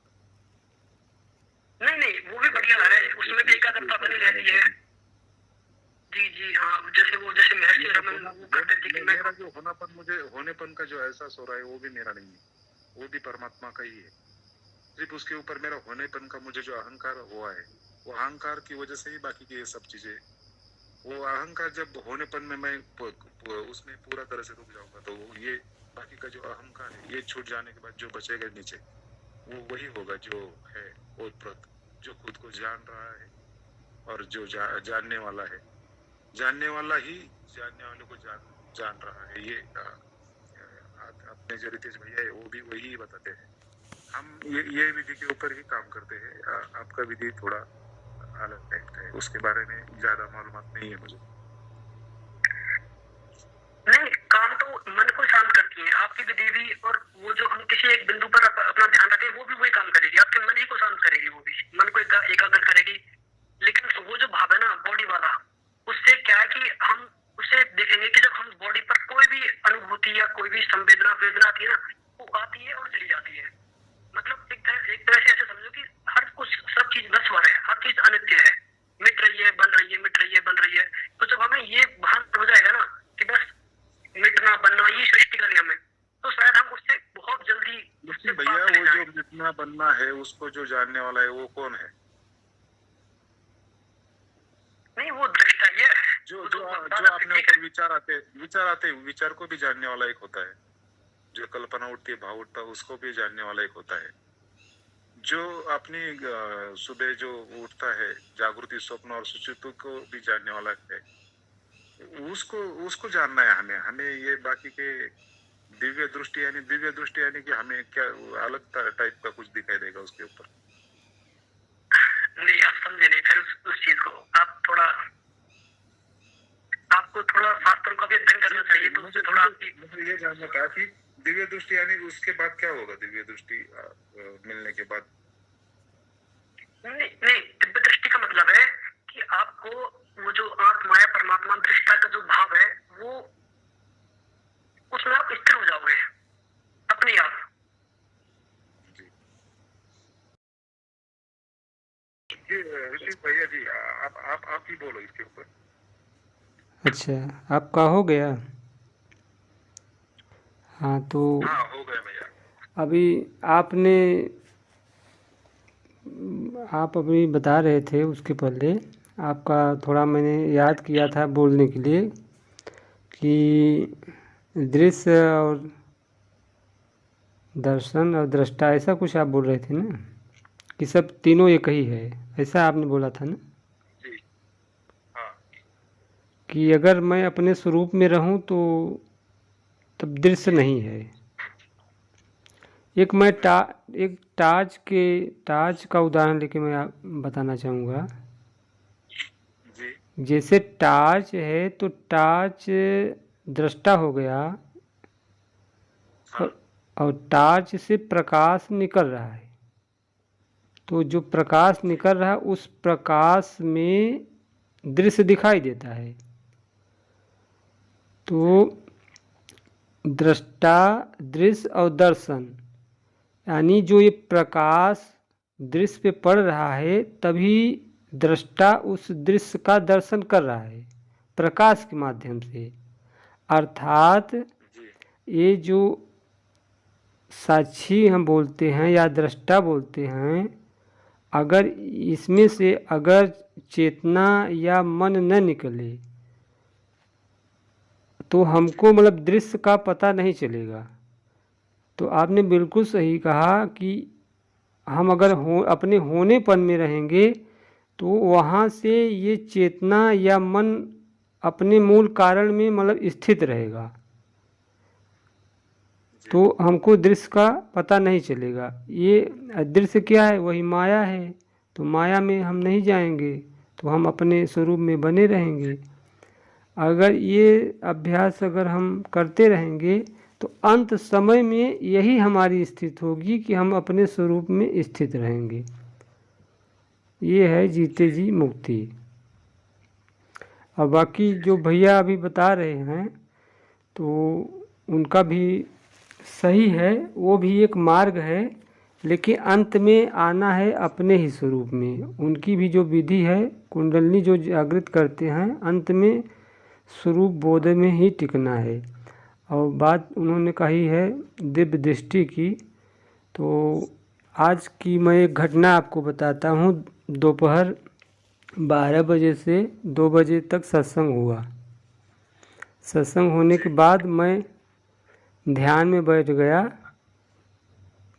नहीं, वो भी बढ़िया है, उसमें भी एकाग्रता बनी रहती है। जी हाँ, जैसे महर्षि रमन वो करते थे कि मेरा जो होनेपन का जो एहसास हो रहा है वो भी मेरा नहीं है, वो भी परमात्मा का ही है। सिर्फ उसके ऊपर मेरा होनेपन का मुझे जो अहंकार हुआ है, वो अहंकार की वजह से ही बाकी की ये सब चीजें, वो अहंकार जब होनेपन में मैं उसमें पूरा तरह से रुक जाऊंगा तो ये बाकी का जो अहंकार है ये छूट जाने के बाद जो बचेगा नीचे, वो वही होगा जो है ओतप्रोत, जो खुद को जान रहा है और जो जानने वाला है, जानने वाला ही जानने वाले को जान रहा है। ये अपने जो रितेश भैया है वो भी वही बताते हैं। हम ये विधि के ऊपर ही काम करते हैं। आपका विधि थोड़ा अलग टाइप का है, उसके बारे में ज्यादा मालूमात नहीं है मुझे। नहीं, काम तो मन को शांत करती है आपकी विधि भी, और वो जो हम किसी एक बिंदु पर अपना ध्यान रखें वो भी वही काम करेगी, आपके मन ही को शांत करेगी, वो भी मन को एकाग्र करेगी। लेकिन वो जो भाव है ना बॉडी वाला, उससे क्या है कि हम उसे देखेंगे कि जब हम बॉडी पर कोई भी अनुभूति या कोई भी वेदना आती है ना, वो आती है और चली जाती है। मतलब एक तरह से ऐसे समझो कि हर कुछ सब चीज नश्वर है, हर चीज अनित्य है, मिट रही है, बन रही है, मिट रही है, बन रही है। तो जब हमें ये भान हो जाएगा ना कि बस मिटना बनना ये सृष्टि का नियम है, तो शायद हम उससे बहुत जल्दी भैया वो जो मिटना बनना है उसको जो जानने वाला है वो कौन है? नहीं, वो दृष्टा ही है। जो अपने ऊपर विचार आते विचार को भी जानने वाला एक होता है, जो कल्पना उठती है, भाव उठता है, उसको भी जानने वाला एक होता है। जो अपनी सुबह जो उठता है जागृति, स्वप्न और सुचित को भी जानने वाला है, उसको जानना है हमें। ये बाकी के दिव्य दृष्टि यानी कि हमें क्या अलग टाइप का कुछ दिखाई देगा उसके ऊपर। नहीं, आप समझे नहीं फिर उस चीज को। आपको थोड़ा शास्त्रों का भी अध्ययन करना चाहिए, तो उससे थोड़ा मुझे ये जानना था कि दिव्य दृष्टि यानी उसके बाद क्या होगा? दिव्य दृष्टि मिलने के बाद नहीं, दिव्य दृष्टि का मतलब है कि आपको वो जो आत्मा है, परमात्मा दृष्टा का जो भाव है, वो उसमें आप स्थिर हो जाओगे अपने आप। भैया जी आप ही बोलो इसके ऊपर। अच्छा, आपका हो गया? हाँ, तो हो गया भैया। अभी आप अभी बता रहे थे, उसके पहले आपका थोड़ा मैंने याद किया था बोलने के लिए कि दृश्य और दर्शन और दृष्टा, ऐसा कुछ आप बोल रहे थे ना, कि सब तीनों एक ही है, ऐसा आपने बोला था ना? जी हाँ। कि अगर मैं अपने स्वरूप में रहूं तो तब दृश्य नहीं है। एक टार्च का उदाहरण लेके मैं बताना चाहूँगा। जैसे टार्च है तो टार्च दृष्टा हो गया, और टार्च से प्रकाश निकल रहा है, तो जो प्रकाश निकल रहा है उस प्रकाश में दृश्य दिखाई देता है। तो दृष्टा, दृश्य और दर्शन, यानी जो ये प्रकाश दृश्य पे पड़ रहा है तभी दृष्टा उस दृश्य का दर्शन कर रहा है प्रकाश के माध्यम से। अर्थात ये जो साक्षी हम बोलते हैं या दृष्टा बोलते हैं, अगर इसमें से अगर चेतना या मन न निकले तो हमको मतलब दृश्य का पता नहीं चलेगा। तो आपने बिल्कुल सही कहा कि हम अगर अपने होनेपन में रहेंगे तो वहाँ से ये चेतना या मन अपने मूल कारण में मतलब स्थित रहेगा, तो हमको दृश्य का पता नहीं चलेगा। ये दृश्य क्या है? वही माया है। तो माया में हम नहीं जाएंगे तो हम अपने स्वरूप में बने रहेंगे। अगर ये अभ्यास अगर हम करते रहेंगे तो अंत समय में यही हमारी स्थिति होगी कि हम अपने स्वरूप में स्थित रहेंगे। ये है जीते जी मुक्ति। और बाकी जो भैया अभी बता रहे हैं तो उनका भी सही है, वो भी एक मार्ग है, लेकिन अंत में आना है अपने ही स्वरूप में। उनकी भी जो विधि है, कुंडलनी जो जागृत करते हैं, अंत में स्वरूप बोध में ही टिकना है। और बात उन्होंने कही है दिव्य दृष्टि की, तो आज की मैं एक घटना आपको बताता हूँ। दोपहर 12 बजे से 2 बजे तक सत्संग हुआ। सत्संग होने के बाद मैं ध्यान में बैठ गया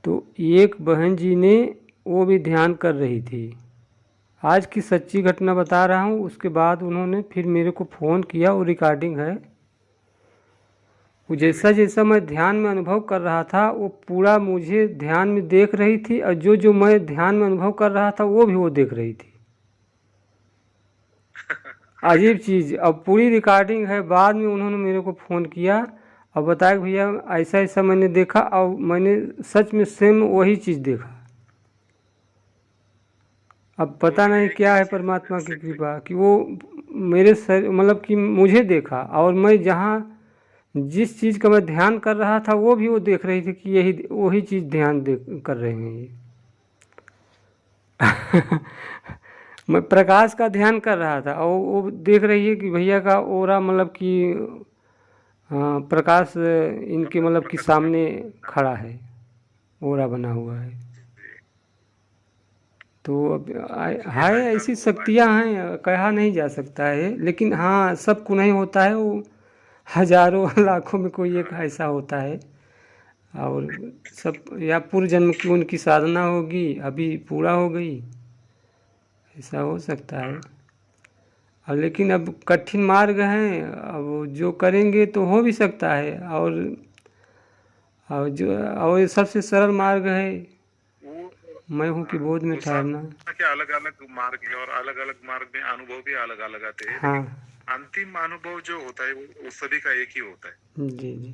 तो एक बहन जी ने, वो भी ध्यान कर रही थी। आज की सच्ची घटना बता रहा हूँ। उसके बाद उन्होंने फिर मेरे को फ़ोन किया, वो रिकॉर्डिंग है। वो जैसा जैसा मैं ध्यान में अनुभव कर रहा था वो पूरा मुझे ध्यान में देख रही थी, और जो जो मैं ध्यान में अनुभव कर रहा था वो भी वो देख रही थी। अजीब चीज़। अब पूरी रिकॉर्डिंग है। बाद में उन्होंने मेरे को फ़ोन किया और बताया कि भैया ऐसा ऐसा मैंने देखा, और मैंने सच में सेम वही चीज़ देखा। अब पता नहीं क्या है परमात्मा की कृपा कि वो मेरे मतलब कि मुझे देखा, और मैं जहाँ जिस चीज़ का मैं ध्यान कर रहा था वो भी वो देख रही थी कि यही वही चीज़ ध्यान कर रहे हैं ये। मैं प्रकाश का ध्यान कर रहा था और वो देख रही है कि भैया का ओरा मतलब कि प्रकाश इनके मतलब कि सामने खड़ा है, ओरा बना हुआ है। तो अब है ऐसी शक्तियाँ हैं, कहा नहीं जा सकता है, लेकिन हाँ सबको नहीं होता है। वो हजारों लाखों में कोई एक ऐसा होता है, और सब या पूर्व जन्म की उनकी साधना होगी, अभी पूरा हो गई, ऐसा हो सकता है। और लेकिन अब कठिन मार्ग हैं, अब जो करेंगे तो हो भी सकता है। और सबसे सरल मार्ग है मैं हूँ कि बोध में ठहरना। अलग अलग मार्ग है और अलग अलग मार्ग में अनुभव भी अलग अलग आते हैं। हाँ, अंतिम अनुभव जो होता है वो सभी का एक ही होता है। जी जी।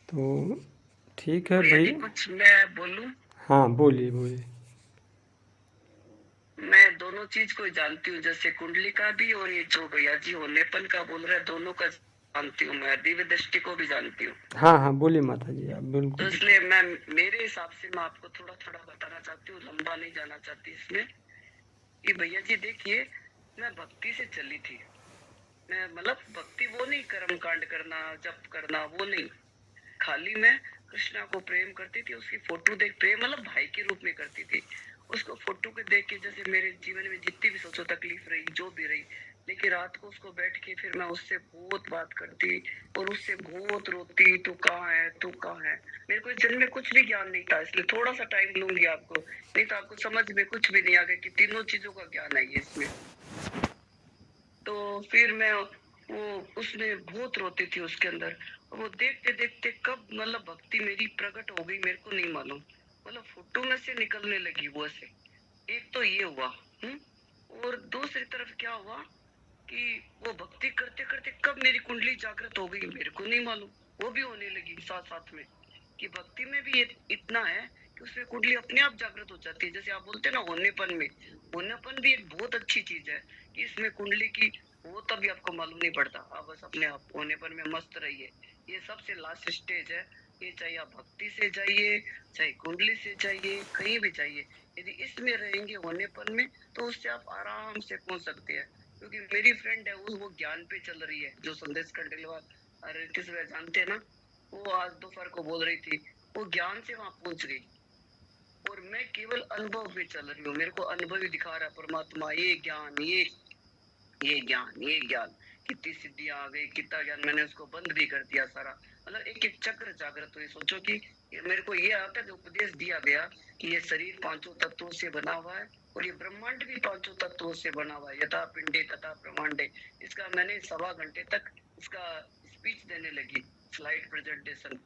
तो ठीक है भाई। कुछ मैं बोलूं? हाँ बोलिए बोलिए। मैं दोनों चीज को जानती हूँ, जैसे कुंडली का भी और ये जो भैया जी होनेपन का बोल रहे हैं, दोनों का जानती हूँ। मैं दिव्य दृष्टि को भी जानती हूँ। हाँ हाँ बोलिए माता जी आप बिल्कुल। तो इसलिए मैं मेरे हिसाब से मैं आपको थोड़ा थोड़ा बताना चाहती हूँ, लंबा नहीं जाना चाहती इसमें। कि भैया जी देखिए, मैं भक्ति से चली थी। मैं मतलब भक्ति वो नहीं कर्म कांड करना, जप करना, वो नहीं। खाली मैं कृष्णा को प्रेम करती थी, उसकी फोटो देख प्रेम मतलब भाई के रूप में करती थी। उसको फोटो के देख के जैसे मेरे जीवन में जितनी भी सोचो तकलीफ रही, जो भी रही, लेकिन रात को उसको बैठ के फिर मैं उससे बहुत बात करती और उससे बहुत रोती, तू कहाँ है, तू कहाँ है। मेरे को इस जन्म में कुछ भी ज्ञान नहीं था, इसलिए थोड़ा सा टाइम लूंगी आपको, नहीं तो आपको समझ में कुछ भी नहीं आ गया कि तीनों चीजों का ज्ञान है इसमें। तो फिर मैं वो उसमें बहुत रोती थी उसके अंदर। वो देखते देखते कब मतलब भक्ति मेरी प्रकट हो गई मेरे को नहीं मालूम। मतलब फोटो में से निकलने लगी वो से। एक तो ये हुआ, और दूसरी तरफ क्या हुआ कि वो भक्ति करते करते कब मेरी कुंडली जागृत हो गई मेरे को नहीं मालूम। वो भी होने लगी साथ साथ में, कि भक्ति में भी ये इतना है तो उसमें कुंडली अपने आप जागृत हो जाती है। जैसे आप बोलते हैं ना होनेपन में, होनेपन भी एक बहुत अच्छी चीज है कि इसमें कुंडली की वो तभी आपको मालूम नहीं पड़ता, आप बस अपने आप होनेपन में मस्त रहिए। ये सबसे लास्ट स्टेज है। ये चाहे आप भक्ति से जाइए, चाहे कुंडली से जाइए, कहीं भी जाइए, यदि इसमें रहेंगे होनेपन में तो उससे आप आराम से पहुंच सकते हैं। क्योंकि मेरी फ्रेंड है वो ज्ञान पे चल रही है, जो संदेश खंडेलवाल अरे किस वे जानते हैं ना, वो आज दोपहर को बोल रही थी, वो ज्ञान से वहां पहुंच गई और मैं केवल अनुभव पे चल रही हूँ। मेरे को अनुभव ही दिखा रहा है परमात्मा, ये ज्ञान, ये ज्ञान, ये ज्ञान, कितनी सिद्धियां आ गई, कितना ज्ञान, मैंने उसको बंद भी कर दिया सारा। मतलब एक एक चक्र जागृत हुई। सोचो कि मेरे को ये आता है उपदेश दिया गया कि ये शरीर पांचों तत्वों से बना हुआ है और ये ब्रह्मांड भी पांचों तत्वों से बना हुआ है, यथा पिंडे तथा ब्रह्मांडे। इसका मैंने 1.25 घंटे तक इसका स्पीच देने लगी, स्लाइड प्रेजेंटेशन।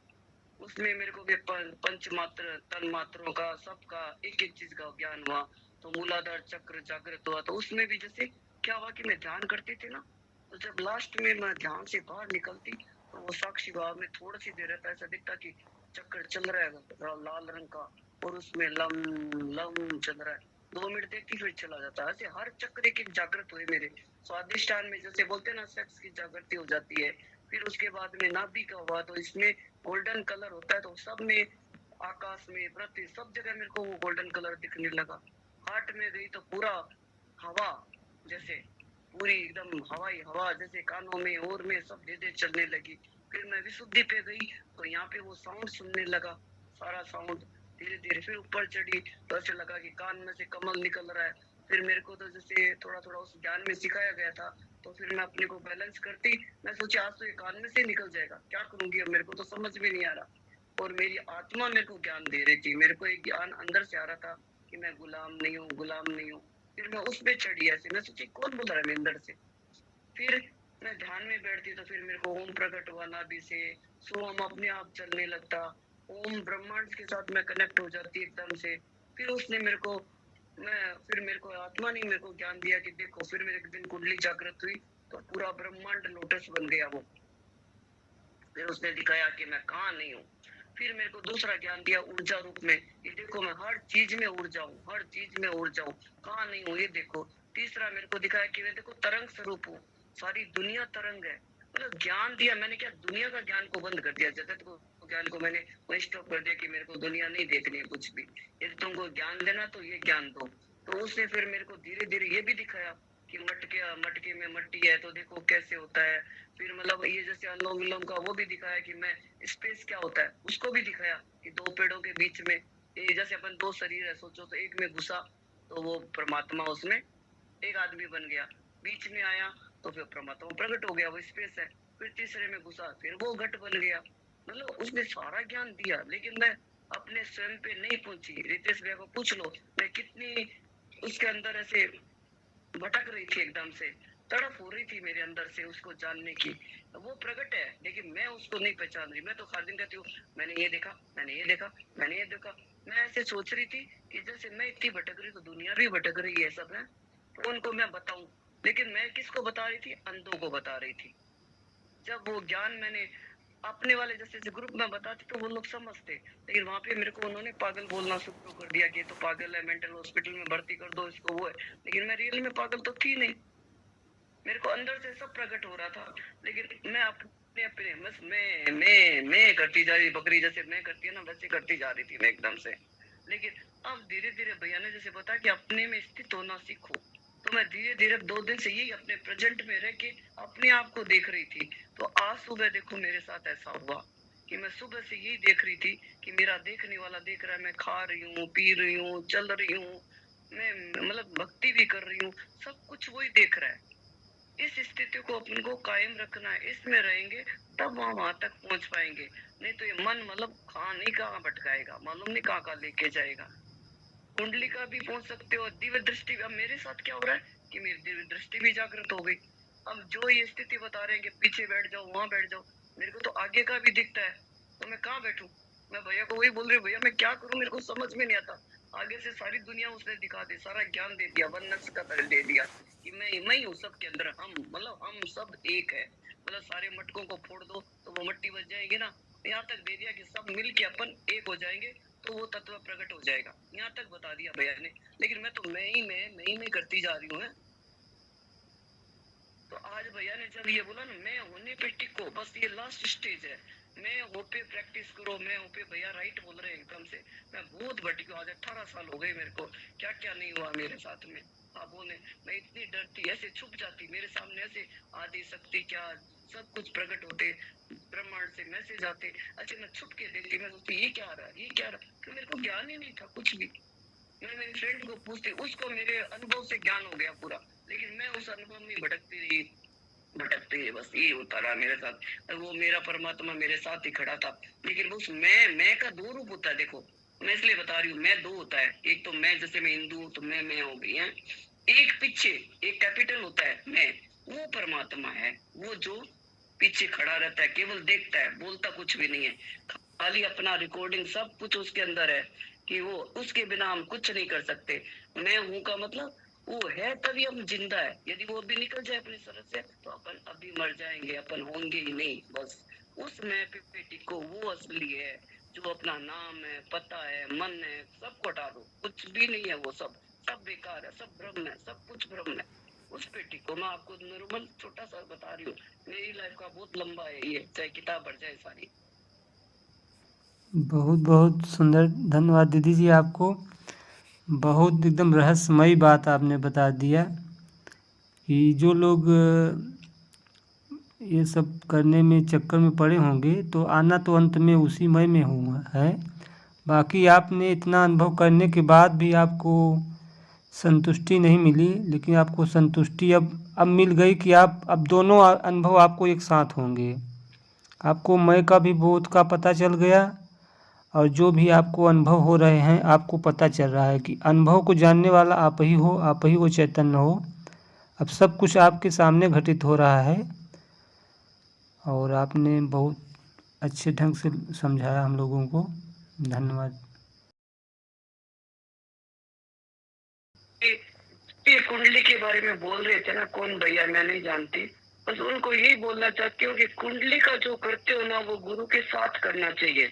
उसमें मेरे को भी पंच मात्र तन मात्रों का सबका एक एक चीज का ज्ञान हुआ। तो मूलाधार चक्र जागृत हुआ। तो उसमें भी जैसे क्या हुआ कि मैं ध्यान करती थी ना, तो जब लास्ट में मैं ध्यान से बाहर निकलती तो वो साक्षी भाव में थोड़ी सी देर रहता ऐसा दिखता कि चक्र चल रहा है लाल रंग का और उसमें लम लम चल रहा है। 2 मिनट देखती फिर चला जाता है। ऐसे हर चक्र एक एक जागृत हुए मेरे। स्वादिष्टान में जैसे बोलते हैं ना सेक्स की जागृति हो जाती है। फिर उसके बाद में नाभि का हुआ तो इसमें गोल्डन कलर होता है। तो सब में आकाश में पृथ्वी सब जगह मेरे को वो गोल्डन कलर दिखने लगा। हार्ट में गई तो पूरा हवा जैसे पूरी एकदम हवाई हवा जैसे कानों में और में सब धीरे चलने लगी। फिर मैं विशुद्धि पे गई तो यहाँ पे वो साउंड सुनने लगा, सारा साउंड धीरे धीरे। फिर ऊपर चढ़ी तो ऐसे लगा कि कान में से कमल निकल रहा है। फिर मेरे को तो जैसे थोड़ा थोड़ा उस ज्ञान में सिखाया गया था तो फिर मैं अपने को बैलेंस करती। मैं सोची आज तो ये कान में से निकल जाएगा, क्या करूंगी अब, मेरे को तो समझ में नहीं आ रहा। और मेरी आत्मा मेरे को ज्ञान दे रही थी। मेरे को एक ज्ञान अंदर से आ रहा था कि मैं गुलाम नहीं हूँ, गुलाम नहीं हूँ। फिर मैं उस पे चढ़ी ऐसे, मैं सोची कौन बोल रहा है मेरे अंदर से। फिर मैं ध्यान में बैठती तो फिर मेरे को ओम प्रकट हुआ नाभि से, सोम अपने आप चलने लगता। ओम ब्रह्मांड के साथ मैं कनेक्ट हो जाती एकदम से। फिर उसने मेरे को फिर मेरे को आत्मा ने मेरे को ज्ञान दिया कि देखो। फिर मेरे एक दिन कुंडली जागृत हुई तो पूरा ब्रह्मांड लोटस बन गया वो। फिर उसने दिखाया कि मैं कहाँ नहीं हूँ। फिर मेरे को दूसरा ज्ञान दिया ऊर्जा रूप में, ये देखो मैं हर चीज में ऊर्जा हूँ, हर चीज में ऊर्जा हूँ, कहाँ नहीं हूँ ये देखो। तीसरा मेरे को दिखाया कि मैं देखो तरंग स्वरूप हूँ, सारी दुनिया तरंग है। मतलब ज्ञान दिया मैंने, क्या दुनिया का ज्ञान को बंद कर दिया, जगत को ज्ञान को मैंने वही स्टॉप कर दिया कि मेरे को दुनिया नहीं देखनी है कुछ भी। यदि तुमको ज्ञान देना तो ये ज्ञान दो। तो उसने फिर मेरे को धीरे धीरे ये भी दिखाया कि मटके में मट्टी है तो देखो कैसे होता है। फिर मतलब ये जैसे अनुलोम विलोम का वो भी दिखाया कि मैं स्पेस क्या होता है उसको भी दिखाया कि 2 पेड़ों के बीच में ये जैसे अपन 2 शरीर है सोचो, तो एक में घुसा तो वो परमात्मा उसमें एक आदमी बन गया, बीच में आया तो फिर परमात्मा प्रकट हो गया, वो स्पेस है। फिर तीसरे में घुसा फिर वो घट बन गया। मतलब उसने सारा ज्ञान दिया लेकिन मैं अपने स्वयं पे नहीं पहुंची। रितेश भैया को पूछ लो मैं कितनी उसके अंदर ऐसे भटक रही थी, एकदम से तड़प हो रही थी मेरे अंदर से उसको जानने की। वो प्रकट है लेकिन मैं उसको नहीं पहचान रही। मैं तो हर दिन कहती हूँ मैंने ये देखा, मैंने ये देखा, मैंने ये देखा। मैं ऐसे सोच रही थी कि जैसे मैं इतनी भटक रही तो दुनिया भी भटक रही है, सब है तो उनको मैं बताऊं। लेकिन मैं किसको बता रही थी, अंधों को बता रही थी। जब वो ज्ञान मैंने अपने वाले जैसे ग्रुप में बताती तो वो लोग समझते, लेकिन वहां पे मेरे को उन्होंने पागल बोलना शुरू कर दिया कि ये तो पागल है, मेंटल हॉस्पिटल में भर्ती कर दो इसको, वो है। लेकिन मैं रियल में पागल तो थी नहीं, मेरे को अंदर से सब प्रकट हो रहा था। लेकिन मैं अपने अपने बस मैं करती जा रही, बकरी जैसे मैं करती है ना वैसे करती जा रही थी मैं एकदम से। लेकिन अब धीरे धीरे भैया ने जैसे बताया कि अपने में स्थित होना सीखो, तो मैं धीरे धीरे 2 दिन से यही अपने प्रेजेंट में रह के अपने आप को देख रही थी। तो आज सुबह देखो मेरे साथ ऐसा हुआ कि मैं सुबह से यही देख रही थी कि मेरा देखने वाला देख रहा है, मैं खा रही हूँ, पी रही हूँ, चल रही हूँ, मैं मतलब भक्ति भी कर रही हूँ, सब कुछ वही देख रहा है। इस स्थिति को अपन को कायम रखना है, इसमें रहेंगे तब वहां तक पहुंच पाएंगे। नहीं तो ये मन मतलब कहाँ भटकाएगा, मालूम नहीं कहाँ लेके जाएगा। कुंडली का भी पहुंच सकते हो, दिव्य दृष्टि। अब मेरे साथ क्या हो रहा है कि मेरी दिव्य दृष्टि भी जागृत हो गई। अब जो ये स्थिति बता रहे हैं कि पीछे बैठ जाओ, वहां बैठ जाओ, मेरे को तो आगे का भी दिखता है, तो मैं कहाँ बैठूं। मैं भैया को वही बोल रही हूँ, भैया मैं क्या करूं, मेरे को समझ में नहीं आता। आगे से सारी दुनिया उसने दिखा दी, सारा ज्ञान दे दिया, वनस का दे दिया कि मैं ही हूँ सबके अंदर। हम सब एक है। मतलब सारे मटकों को फोड़ दो तो वो मट्टी बच जाएगी ना, यहाँ तक दे दिया कि सब मिल के अपन एक हो जाएंगे तो वो तत्व प्रकट हो जाएगा। यहाँ तक बता दिया भैया ने, लेकिन मैं तो मैं ही मैं करती जा रही हूँ। तो आज भैया ने जब ये बोला ना, मैं होने पे टिको, बस ये लास्ट स्टेज है, मैं हो पे प्रैक्टिस करो, मैं हो पे, भैया राइट बोल रहे हैं एकदम से। मैं बहुत भटकी हूँ, आज 18 साल हो गए मेरे को, क्या क्या नहीं हुआ मेरे साथ में। आप बोले मैं इतनी डरती, ऐसे छुप जाती मेरे सामने, ऐसे आदि शक्ति क्या सब कुछ प्रकट होते, ब्रह्मांड से मैसेज आते, अच्छा मैं छुप के देखती, मैं सोचती ये क्या रहा, ये क्या रहा, तो मेरे को ज्ञान ही नहीं था कुछ भी। मैं मेरी फ्रेंड को पूछती, उसको मेरे अनुभव से ज्ञान हो गया पूरा, लेकिन मैं उस अनुभव में भटकती रही, बस ये होता रहा मेरे साथ। वो मेरा परमात्मा मेरे साथ ही खड़ा था, लेकिन उस मैं का दो रूप होता है। देखो मैं इसलिए बता रही हूँ, मैं दो होता है, एक तो मैं, जैसे मैं हिंदू हूँ तो मैं हो गई है, एक पीछे एक कैपिटल होता है मैं, वो परमात्मा है, वो जो पीछे खड़ा रहता है, केवल देखता है, बोलता कुछ भी नहीं है, खाली अपना रिकॉर्डिंग सब कुछ उसके अंदर है, कि वो उसके बिना हम कुछ नहीं कर सकते। मैं हूँ का मतलब वो है, तभी हम जिंदा है। यदि वो भी निकल जाए अपनी शरीर से तो अपन अभी मर जाएंगे, अपन होंगे ही नहीं। बस उस मैं पे टिको, वो असली है, जो अपना नाम है, पता है, मन है, सबको हटा दो, कुछ भी नहीं है, वो सब बेकार है, सब ब्रह्म है, सब कुछ ब्रह्म है, उस पे टिको। मैं आपको निर्मल छोटा सा बता रही हूँ, मेरी लाइफ का बहुत लंबा है ये, चाहे किताब बढ़ जाए सारी। बहुत बहुत सुंदर, धन्यवाद दीदी जी आपको। बहुत एकदम रहस्यमयी बात आपने बता दिया कि जो लोग ये सब करने में चक्कर में पड़े होंगे तो आना तो अंत में उसी मय में हुआ है। बाकी आपने इतना अनुभव करने के बाद भी आपको संतुष्टि नहीं मिली, लेकिन आपको संतुष्टि अब मिल गई कि आप अब दोनों अनुभव आपको एक साथ होंगे। आपको मैं का भी बोध का पता चल गया, और जो भी आपको अनुभव हो रहे हैं आपको पता चल रहा है कि अनुभव को जानने वाला आप ही हो, आप ही वो चैतन्य हो। अब सब कुछ आपके सामने घटित हो रहा है, और आपने बहुत अच्छे ढंग से समझाया हम लोगों को। धन्यवाद। ये कुंडली के बारे में बोल रहे थे ना, कौन भैया मैं नहीं जानती, बस उनको यही बोलना चाहती हूँ कि कुंडली का जो करते हो ना, वो गुरु के साथ करना चाहिए।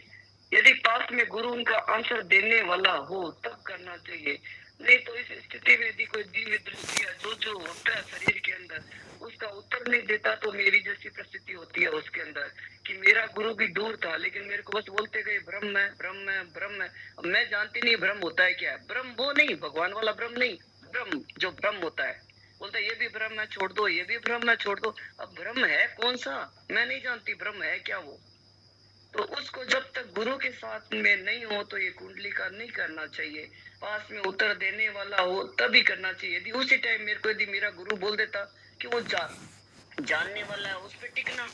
यदि पास में गुरु उनका आंसर देने वाला हो तब करना चाहिए, नहीं तो इस स्थिति में यदि कोई दिव्य दृष्टि जो होता है शरीर के अंदर उसका उत्तर नहीं देता, तो मेरी जैसी परिस्थिति होती है उसके अंदर, कि मेरा गुरु भी दूर था, लेकिन मेरे को बस बोलते गए ब्रह्म है, ब्रह्म है, ब्रह्म है। अब मैं जानती नहीं ब्रह्म होता है क्या है। ब्रह्म वो नहीं, भगवान वाला ब्रह्म नहीं, ब्रह्म जो ब्रह्म होता है, बोलता है ये भी ब्रह्म है छोड़ दो, ये भी ब्रह्म है छोड़ दो। अब ब्रह्म है कौन सा, मैं नहीं जानती ब्रह्म है क्या वो। तो उसको जब तक गुरु के साथ में नहीं हो तो ये कुंडली का नहीं करना चाहिए। पास में उत्तर देने वाला हो तभी करना चाहिए। यदि उसी टाइम मेरे को यदि मेरा गुरु बोल देता कि वो जानने वाला है, उस पे टिकना,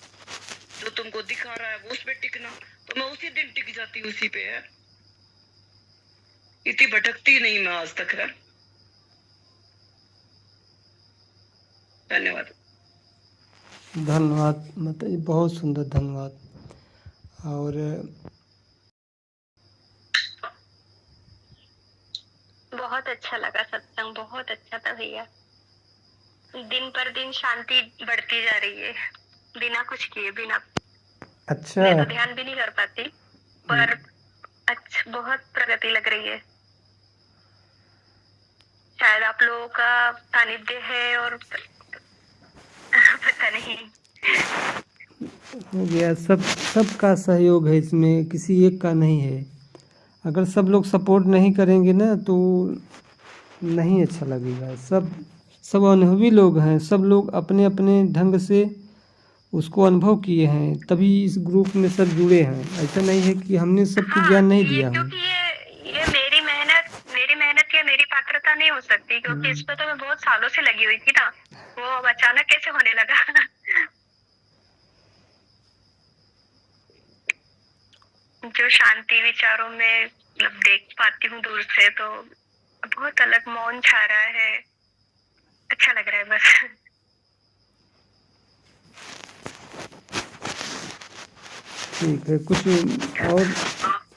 जो तुमको दिखा रहा है वो उस पे टिकना, तो मैं उसी दिन टिक जाती, उसी पे है। इतनी भटकती नहीं मैं आज तक है। धन्यवाद। धन्यवाद माता जी, बहुत सुंदर, धन्यवाद। और बहुत अच्छा लगा सत्संग, बहुत अच्छा था भैया। दिन पर दिन शांति बढ़ती जा रही है, बिना कुछ किए, बिना अच्छा, मैं तो ध्यान भी नहीं कर पाती, पर अच्छा बहुत प्रगति लग रही है। शायद आप लोगों का सानिध्य है, और पता नहीं हो गया। सबका सहयोग है इसमें, किसी एक का नहीं है। अगर सब लोग सपोर्ट नहीं करेंगे ना तो नहीं अच्छा लगेगा। सब अनुभवी लोग हैं, सब लोग अपने अपने ढंग से उसको अनुभव किए हैं, तभी इस ग्रुप में सब जुड़े हैं। ऐसा नहीं है कि हमने सबको ज्ञान नहीं दिया है। क्योंकि ये मेरी मेहनत या मेरी पात्रता नहीं हो सकती, क्योंकि इस पर तो मैं बहुत सालों से लगी हुई थी ना, वो अब अचानक कैसे होने लगा। जो शांति विचारों में मतलब देख पाती हूँ दूर से, तो बहुत अलग मौन छा रहा है, अच्छा लग रहा है बस। ठीक है, कुछ और?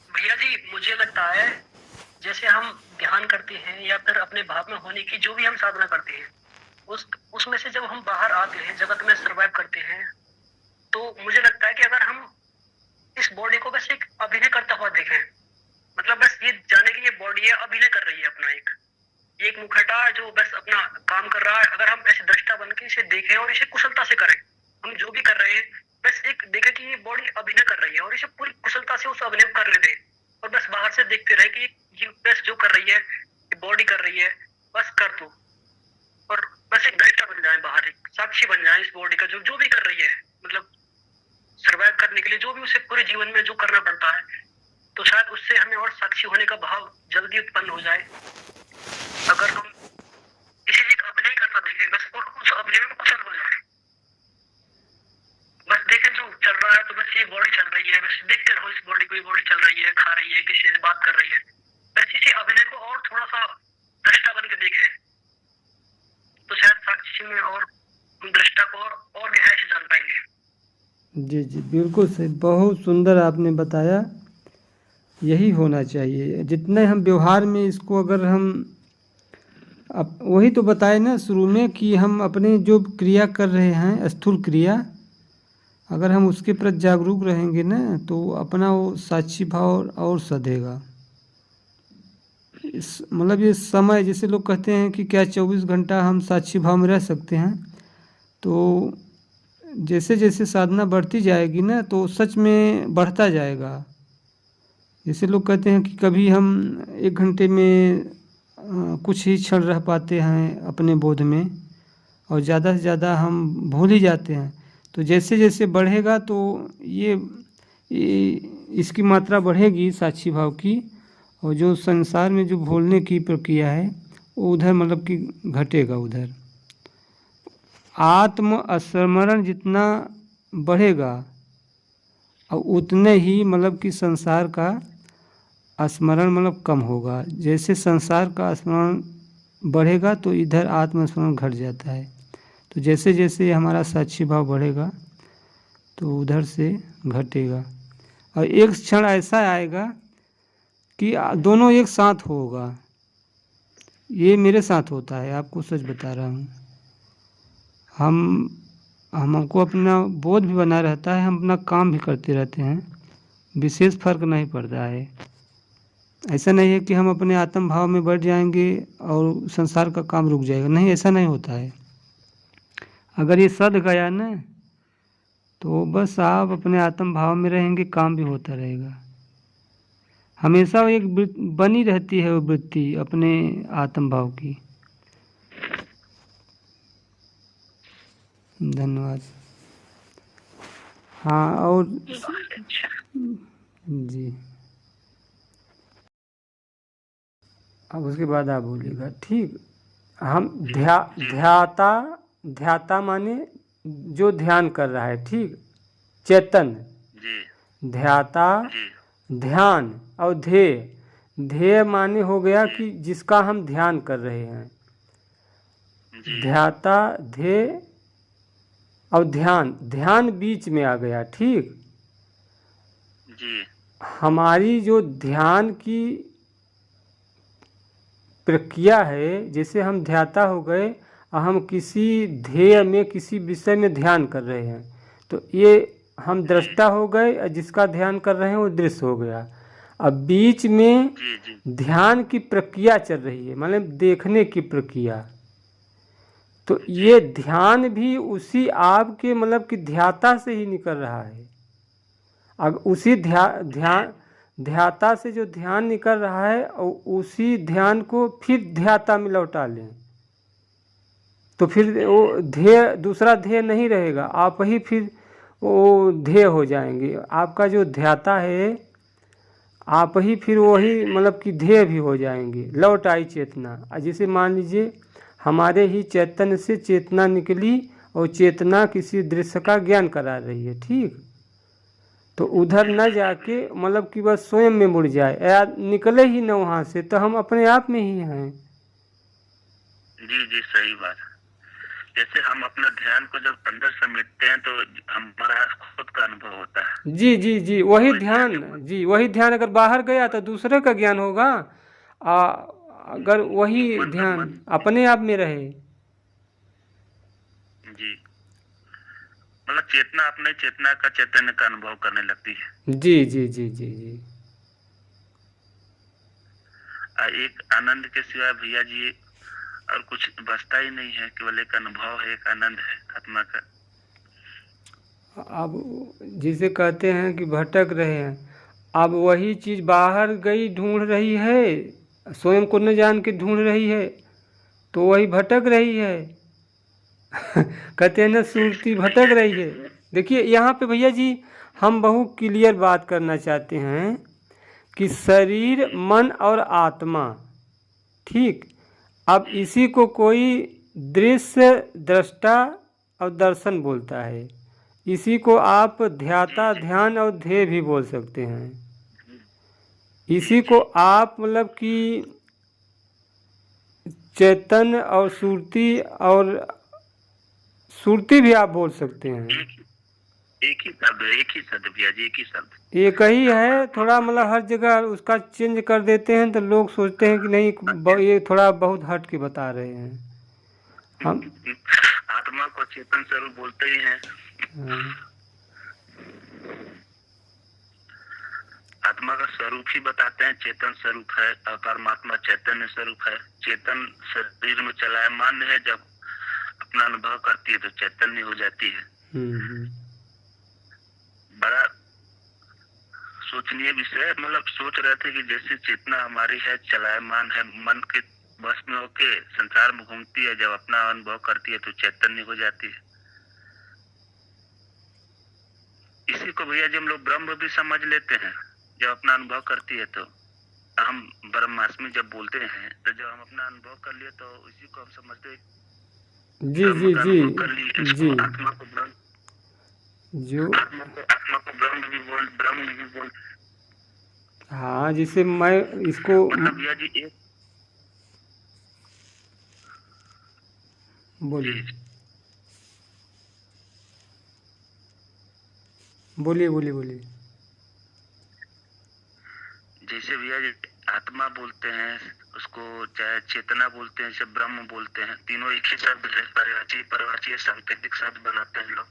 भैया जी मुझे लगता है जैसे हम ध्यान करते हैं या फिर अपने भाव में होने की जो भी हम साधना करते हैं, उसमें से जब हम बाहर आते हैं, जगत में सर्वाइव करते हैं, तो मुझे लगता है कि अगर हम इस बॉडी को बस एक अभिनय करता हुआ देखें, मतलब बस ये जाने की ये बॉडी है, अभिनय कर रही है अपना एक मुखटा जो बस अपना काम कर रहा है। अगर हम ऐसे दृष्टा बन के इसे देखें और इसे कुशलता से करें, हम जो भी कर रहे हैं बस एक देखें कि ये बॉडी अभिनय कर रही है और इसे पूरी कुशलता से उस अभिनय करने दें, और बस बाहर से देखते रहे कि ये बस जो कर रही है, ये बॉडी कर रही है, बस कर दो, और बस एक दृष्टा बन जाए, बाहर एक साक्षी बन जाए इस बॉडी का, जो भी कर रही है, मतलब सर्वाइव करने के लिए जो भी उसे पूरे जीवन में जो करना पड़ता है, तो शायद उससे हमें और साक्षी होने का भाव जल्दी उत्पन्न हो जाए अगर हम इसे एक अभिनय करता देखें बस, और उस अभिनय में कुशल हो जाए। बस देखें जो चल रहा है, तो बस ये बॉडी चल रही है, बस देखते रहो इस बॉडी को, ये बॉडी चल रही है, खा रही है, किसी से बात कर रही है, बस इसी अभिनय को और थोड़ा सा दृष्टा बन के देखे, तो शायद साक्षी में और दृष्टा को और गहराई से जान पाएंगे। जी जी बिल्कुल सही, बहुत सुंदर आपने बताया। यही होना चाहिए, जितने हम व्यवहार में इसको अगर हम अब वही तो बताए ना शुरू में कि हम अपने जो क्रिया कर रहे हैं स्थूल क्रिया, अगर हम उसके प्रति जागरूक रहेंगे ना तो अपना वो साक्षी भाव और सधेगा। इस मतलब ये समय, जैसे लोग कहते हैं कि क्या 24 घंटा हम साक्षी भाव में रह सकते हैं, तो जैसे जैसे साधना बढ़ती जाएगी ना तो सच में बढ़ता जाएगा। जैसे लोग कहते हैं कि कभी हम 1 घंटे में कुछ ही क्षण रह पाते हैं अपने बोध में, और ज़्यादा से ज़्यादा हम भूल ही जाते हैं। तो जैसे जैसे बढ़ेगा तो ये इसकी मात्रा बढ़ेगी साक्षी भाव की, और जो संसार में जो भूलने की प्रक्रिया है वो उधर मतलब कि घटेगा। उधर आत्म स्मरण जितना बढ़ेगा और उतने ही मतलब कि संसार का स्मरण मतलब कम होगा। जैसे संसार का स्मरण बढ़ेगा तो इधर आत्मस्मरण घट जाता है। तो जैसे जैसे हमारा साक्षी भाव बढ़ेगा तो उधर से घटेगा, और एक क्षण ऐसा आएगा कि दोनों एक साथ होगा। ये मेरे साथ होता है, आपको सच बता रहा हूँ। हमको अपना बोध भी बना रहता है, हम अपना काम भी करते रहते हैं, विशेष फर्क नहीं पड़ता है। ऐसा नहीं है कि हम अपने आत्म भाव में बढ़ जाएंगे और संसार का काम रुक जाएगा, नहीं, ऐसा नहीं होता है। अगर ये सध गया ना तो बस आप अपने आत्म भाव में रहेंगे, काम भी होता रहेगा। हमेशा एक बनी रहती है वो वृत्ति अपने आत्म भाव की। धन्यवाद। हाँ, और जी अब उसके बाद आप बोलिएगा, ठीक। हम ध्याता माने जो ध्यान कर रहा है, ठीक, चेतन ध्याता, ध्यान और ध्येय माने हो गया कि जिसका हम ध्यान कर रहे हैं। ध्याता, ध्येय और ध्यान बीच में आ गया, ठीक। हमारी जो ध्यान की प्रक्रिया है, जैसे हम ध्याता हो गए और हम किसी ध्येय में, किसी विषय में ध्यान कर रहे हैं, तो ये हम दृष्टा हो गए, और जिसका ध्यान कर रहे हैं वो दृश्य हो गया। अब बीच में ध्यान की प्रक्रिया चल रही है, मतलब देखने की प्रक्रिया। तो ये ध्यान भी उसी आपके मतलब कि ध्याता से ही निकल रहा है। अब उसी ध्याता से जो ध्यान निकल रहा है और उसी ध्यान को फिर ध्याता में लौटा लें, तो फिर वो दूसरा ध्येय नहीं रहेगा, आप ही फिर वो ध्येय हो जाएंगे। आपका जो ध्याता है आप ही फिर वही मतलब कि ध्येय भी हो जाएंगे। लौट आई चेतना। जैसे मान लीजिए हमारे ही चैतन्य से चेतना निकली और चेतना किसी दृश्य का ज्ञान करा रही है, ठीक। तो उधर न जाके मतलब कि बस स्वयं में मुड़ जाए या निकले ही न वहाँ से, तो हम अपने आप में ही हैं। जी सही बात। जैसे हम अपना ध्यान को जब अंदर समेटते हैं तो हमारा खुद का अनुभव होता है। जी वही ध्यान, वही ध्यान अगर बाहर गया तो दूसरे का ज्ञान होगा। अगर वही ध्यान अपने आप में रहे, जी मतलब चेतना अपने चेतना का चैतन्य का अनुभव करने लगती है। जी। एक आनंद के सिवा भैया जी और कुछ बचता ही नहीं है, केवल एक अनुभव है, एक आनंद है आत्मा का। अब जिसे कहते हैं कि भटक रहे हैं, अब वही चीज़ बाहर गई ढूंढ रही है, स्वयं को न जान के ढूंढ रही है, तो वही भटक रही है। कहते हैं ना, सुरती भटक रही है। देखिए यहाँ पे भैया जी हम बहुत क्लियर बात करना चाहते हैं कि शरीर, मन और आत्मा, ठीक, अब इसी को कोई दृश्य, दृष्टा और दर्शन बोलता है। इसी को आप ध्याता, ध्यान और ध्येय भी बोल सकते हैं। इसी को आप मतलब कि चेतन और सुरती भी आप बोल सकते हैं। एक ही शब्द भैया जी, एक ही शब्द, एक ही है। थोड़ा मतलब हर जगह उसका चेंज कर देते हैं तो लोग सोचते हैं कि नहीं ये थोड़ा बहुत हट के बता रहे हैं। हम आत्मा को चेतन स्वरूप बोलते ही हैं। आत्मा का स्वरूप ही बताते हैं, चेतन स्वरूप है, और परमात्मा चैतन्य स्वरूप है। चेतन शरीर में चलायमान है, जब अपना अनुभव करती है तो चैतन्य हो जाती है। बड़ा सोचनीय विषय, मतलब सोच रहे थे कि जैसे चेतना हमारी है, चलायमान है, मन के बस में होके संसार में घूमती है, जब अपना अनुभव करती है तो चैतन्य हो जाती है। इसी को भैया जी हम लोग ब्रह्म भी समझ लेते हैं। जब अपना अनुभव करती है तो हम ब्रह्मास्मि जब बोलते हैं, तो जब हम अपना अनुभव कर लिए तो इसी को हम समझते हैं। जी जी जी जी, आत्मा को ब्रह्म, जो आत्मा को ब्रह्म भी बोल। हाँ, जिसे मैं इसको मतलब भैया जी एक बोलिए बोलिए बोलिए बोलिए। जैसे भैया जी आत्मा बोलते हैं, उसको चाहे चेतना बोलते हैं, जैसे ब्रह्म बोलते हैं, तीनों एक ही शब्द है। पर्यायवाची सांकेतिक शब्द बनाते हैं लोग।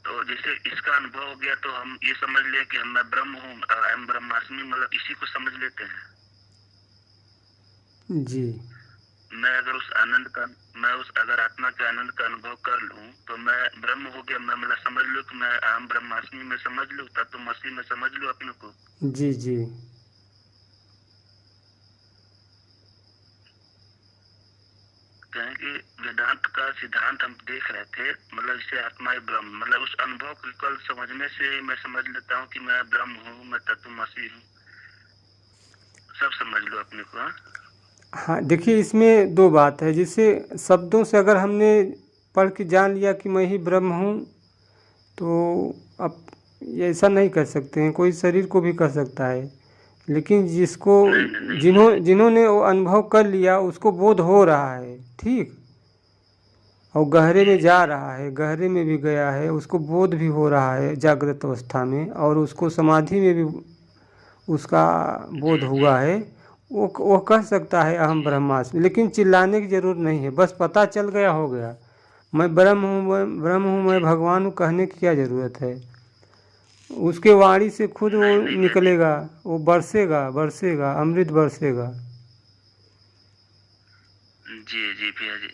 तो जैसे इसका अनुभव हो गया तो हम ये समझ लें कि मैं ब्रह्म हूँ, अहम ब्रह्मास्मि, मतलब इसी को समझ लेते हैं जी। मैं अगर अगर आत्मा के आनंद का अनुभव कर लूं तो मैं ब्रह्म हो गया। मैं मतलब समझ लूं कि मैं अहम ब्रह्मास्मि में समझ लूं, तत्वमसि में समझ लूं अपने को। जी जी, कहें कि वेदांत का सिद्धांत हम देख रहे थे, मतलब इसे आत्मा ही ब्रह्म, मतलब उस अनुभव को कल समझने से मैं समझ लेता हूँ कि मैं ब्रह्म हूँ, मैं तत्वमसि हूँ, सब समझ लो अपने को। हाँ, देखिए इसमें दो बात है। जिससे शब्दों से अगर हमने पढ़ के जान लिया कि मैं ही ब्रह्म हूँ, तो अब ऐसा नहीं कर सकते हैं। कोई शरीर को भी कर सकता है, लेकिन जिन्होंने वो अनुभव कर लिया उसको बोध हो रहा है, ठीक, और गहरे में जा रहा है, गहरे में भी गया है, उसको बोध भी हो रहा है जागृत अवस्था में, और उसको समाधि में भी उसका बोध हुआ है। वो कह सकता है अहम ब्रह्मास्मि, लेकिन चिल्लाने की ज़रूरत नहीं है। बस पता चल गया, हो गया, मैं ब्रह्म हूँ, मैं भगवान हूँ, कहने की क्या ज़रूरत है। उसके वाणी से खुद वो निकलेगा, वो बरसेगा, अमृत बरसेगा। जी जी भैया जी।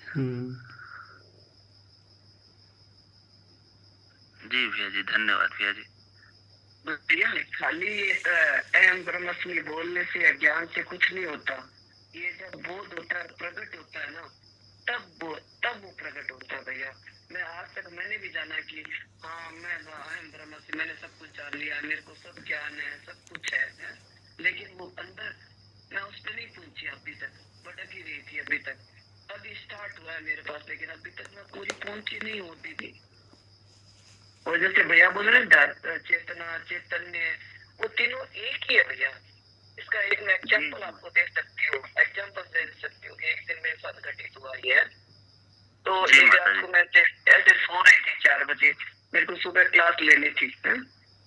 जी भैया जी, धन्यवाद भैया जी। भैया खाली अहम ब्रह्मास्मि बोलने से, ज्ञान से कुछ नहीं होता। ये जब बोध होता है, प्रकट होता है ना, तब वो प्रकट होता है भैया। मैं आज तक मैंने भी जाना कि हाँ मैं अहम ब्रह्मास्मि, मैंने सब कुछ जान लिया, मेरे को सब ज्ञान है, सब कुछ है, लेकिन वो अंदर मैं उस पर नहीं पहुंची अभी तक, भटक ही रही थी अभी तक। अभी स्टार्ट हुआ है मेरे पास, लेकिन अभी तक मैं पूरी पहुंची नहीं होती थी। और जैसे भैया बोल रहे चेतना, चैतन्य, वो तीनों एक ही है भैया। इसका एक मैं एग्जाम्पल आपको दे सकती हूँ, एक दिन मेरे साथ घटित हुआ ही है। तो एक रात को मैं ऐसे सो रही थी 4 बजे, मेरे को सुबह क्लास लेनी थी,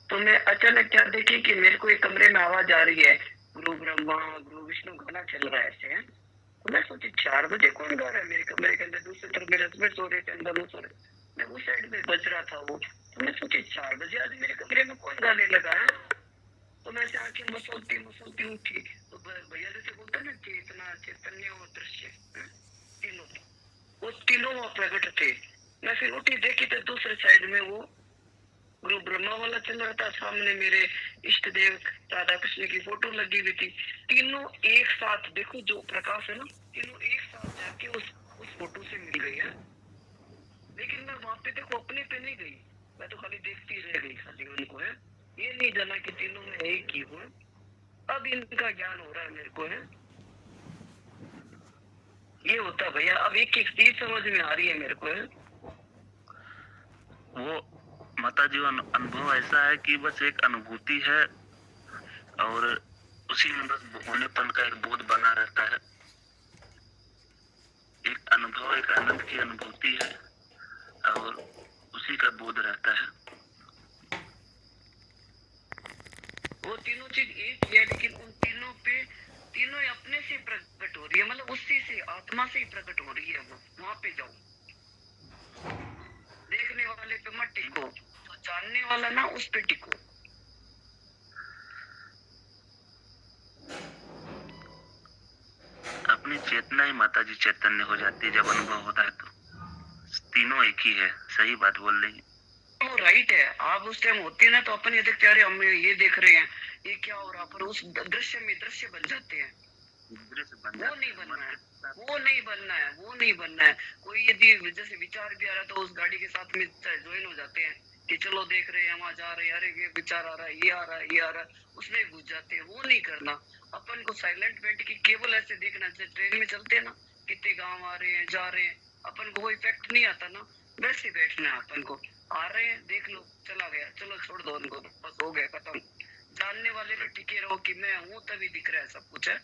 तो मैं अचानक क्या देखी कि मेरे को एक कमरे में आवाज आ रही है, गुरु ब्रह्मा गुरु विष्णु गाना चल रहा है ऐसे। तो मैं सोची 4 बजे कौन गा रहा है मेरे कमरे के अंदर। दूसरी तरफ मेरे हस्बैंड सो रहे थे, अंदर वो सो रहे, मैं उस साइड में बज रहा था वो। तो मैं सोची 4 बजे आज मेरे कमरे में कौन गाने लगा है। तो मैं ऐसे आंखें मसलती उठी, तो भैया जैसे बोलते ना चेतना, चैतन्य और दृश्य, तीनों, वो तीनों वहाँ प्रकट थे। मैं फिर उठी, देखी तो दूसरे साइड में वो गुरु ब्रह्मा वाला चल रहा था, सामने मेरे इष्ट देव राधा कृष्ण की फोटो लगी हुई थी। तीनों एक साथ, देखो जो प्रकाश है ना, तीनों एक साथ जाके उस फोटो से मिल गई है। लेकिन मैं वहां पे देखो अपने पे नहीं गई, मैं तो खाली देखती रह गई, खाली उनको है, ये नहीं जाना कि तीनों में एक ही हूँ। अब इनका ज्ञान हो रहा है मेरे को, है ये होता भैया। अब एक एक चीज समझ में आ रही है मेरे को, है वो माता जी अनुभव ऐसा है कि बस एक अनुभूति है और उसी में बस होनेपन का एक बोध बना रहता है। एक अनुभव, एक आनंद की अनुभूति है और उसी का बोध रहता है। वो तीनों चीज एक ही है, लेकिन उन तीनों पे तीनों अपने से प्रकट हो रही है, मतलब उसी से, आत्मा से ही प्रकट हो रही है। वो वहां पे जाओ, देखने वाले पे मत टिको, जो जानने वाला ना उस पे टिको। अपनी चेतना ही माता जी चैतन्य हो जाती है जब अनुभव होता है। तो तीनों एक ही है, सही बात बोल रही है। वो राइट है। आप उस टाइम होते ना तो अपन ये देखते, अरे हम ये देख रहे हैं, ये क्या हो रहा, पर उस दृश्य में दृश्य बन जाते हैं। वो नहीं बनना है, वो नहीं बनना है, वो नहीं बनना है। कोई यदि जैसे विचार भी आ रहा है तो उस गाड़ी के साथ में ज्वाइन हो जाते हैं कि चलो देख रहे हैं, वहां जा रहे हैं, अरे ये विचार आ रहा है, ये आ रहा है, ये आ रहा है, उसमें घुस जाते हैं। वो नहीं करना। अपन को साइलेंट बैठ के केवल ऐसे देखना, जैसे ट्रेन में चलते हैं ना, कितने गाँव आ रहे हैं, जा रहे हैं, अपन को कोई इफेक्ट नहीं आता ना, वैसे बैठना है। अपन को आ रहे हैं, देख लो, चला गया, चलो छोड़ दो उनको, बस हो गया, खत्म। जानने वाले पे टिके रहो कि मैं हूँ, तभी दिख रहा है सब कुछ, है।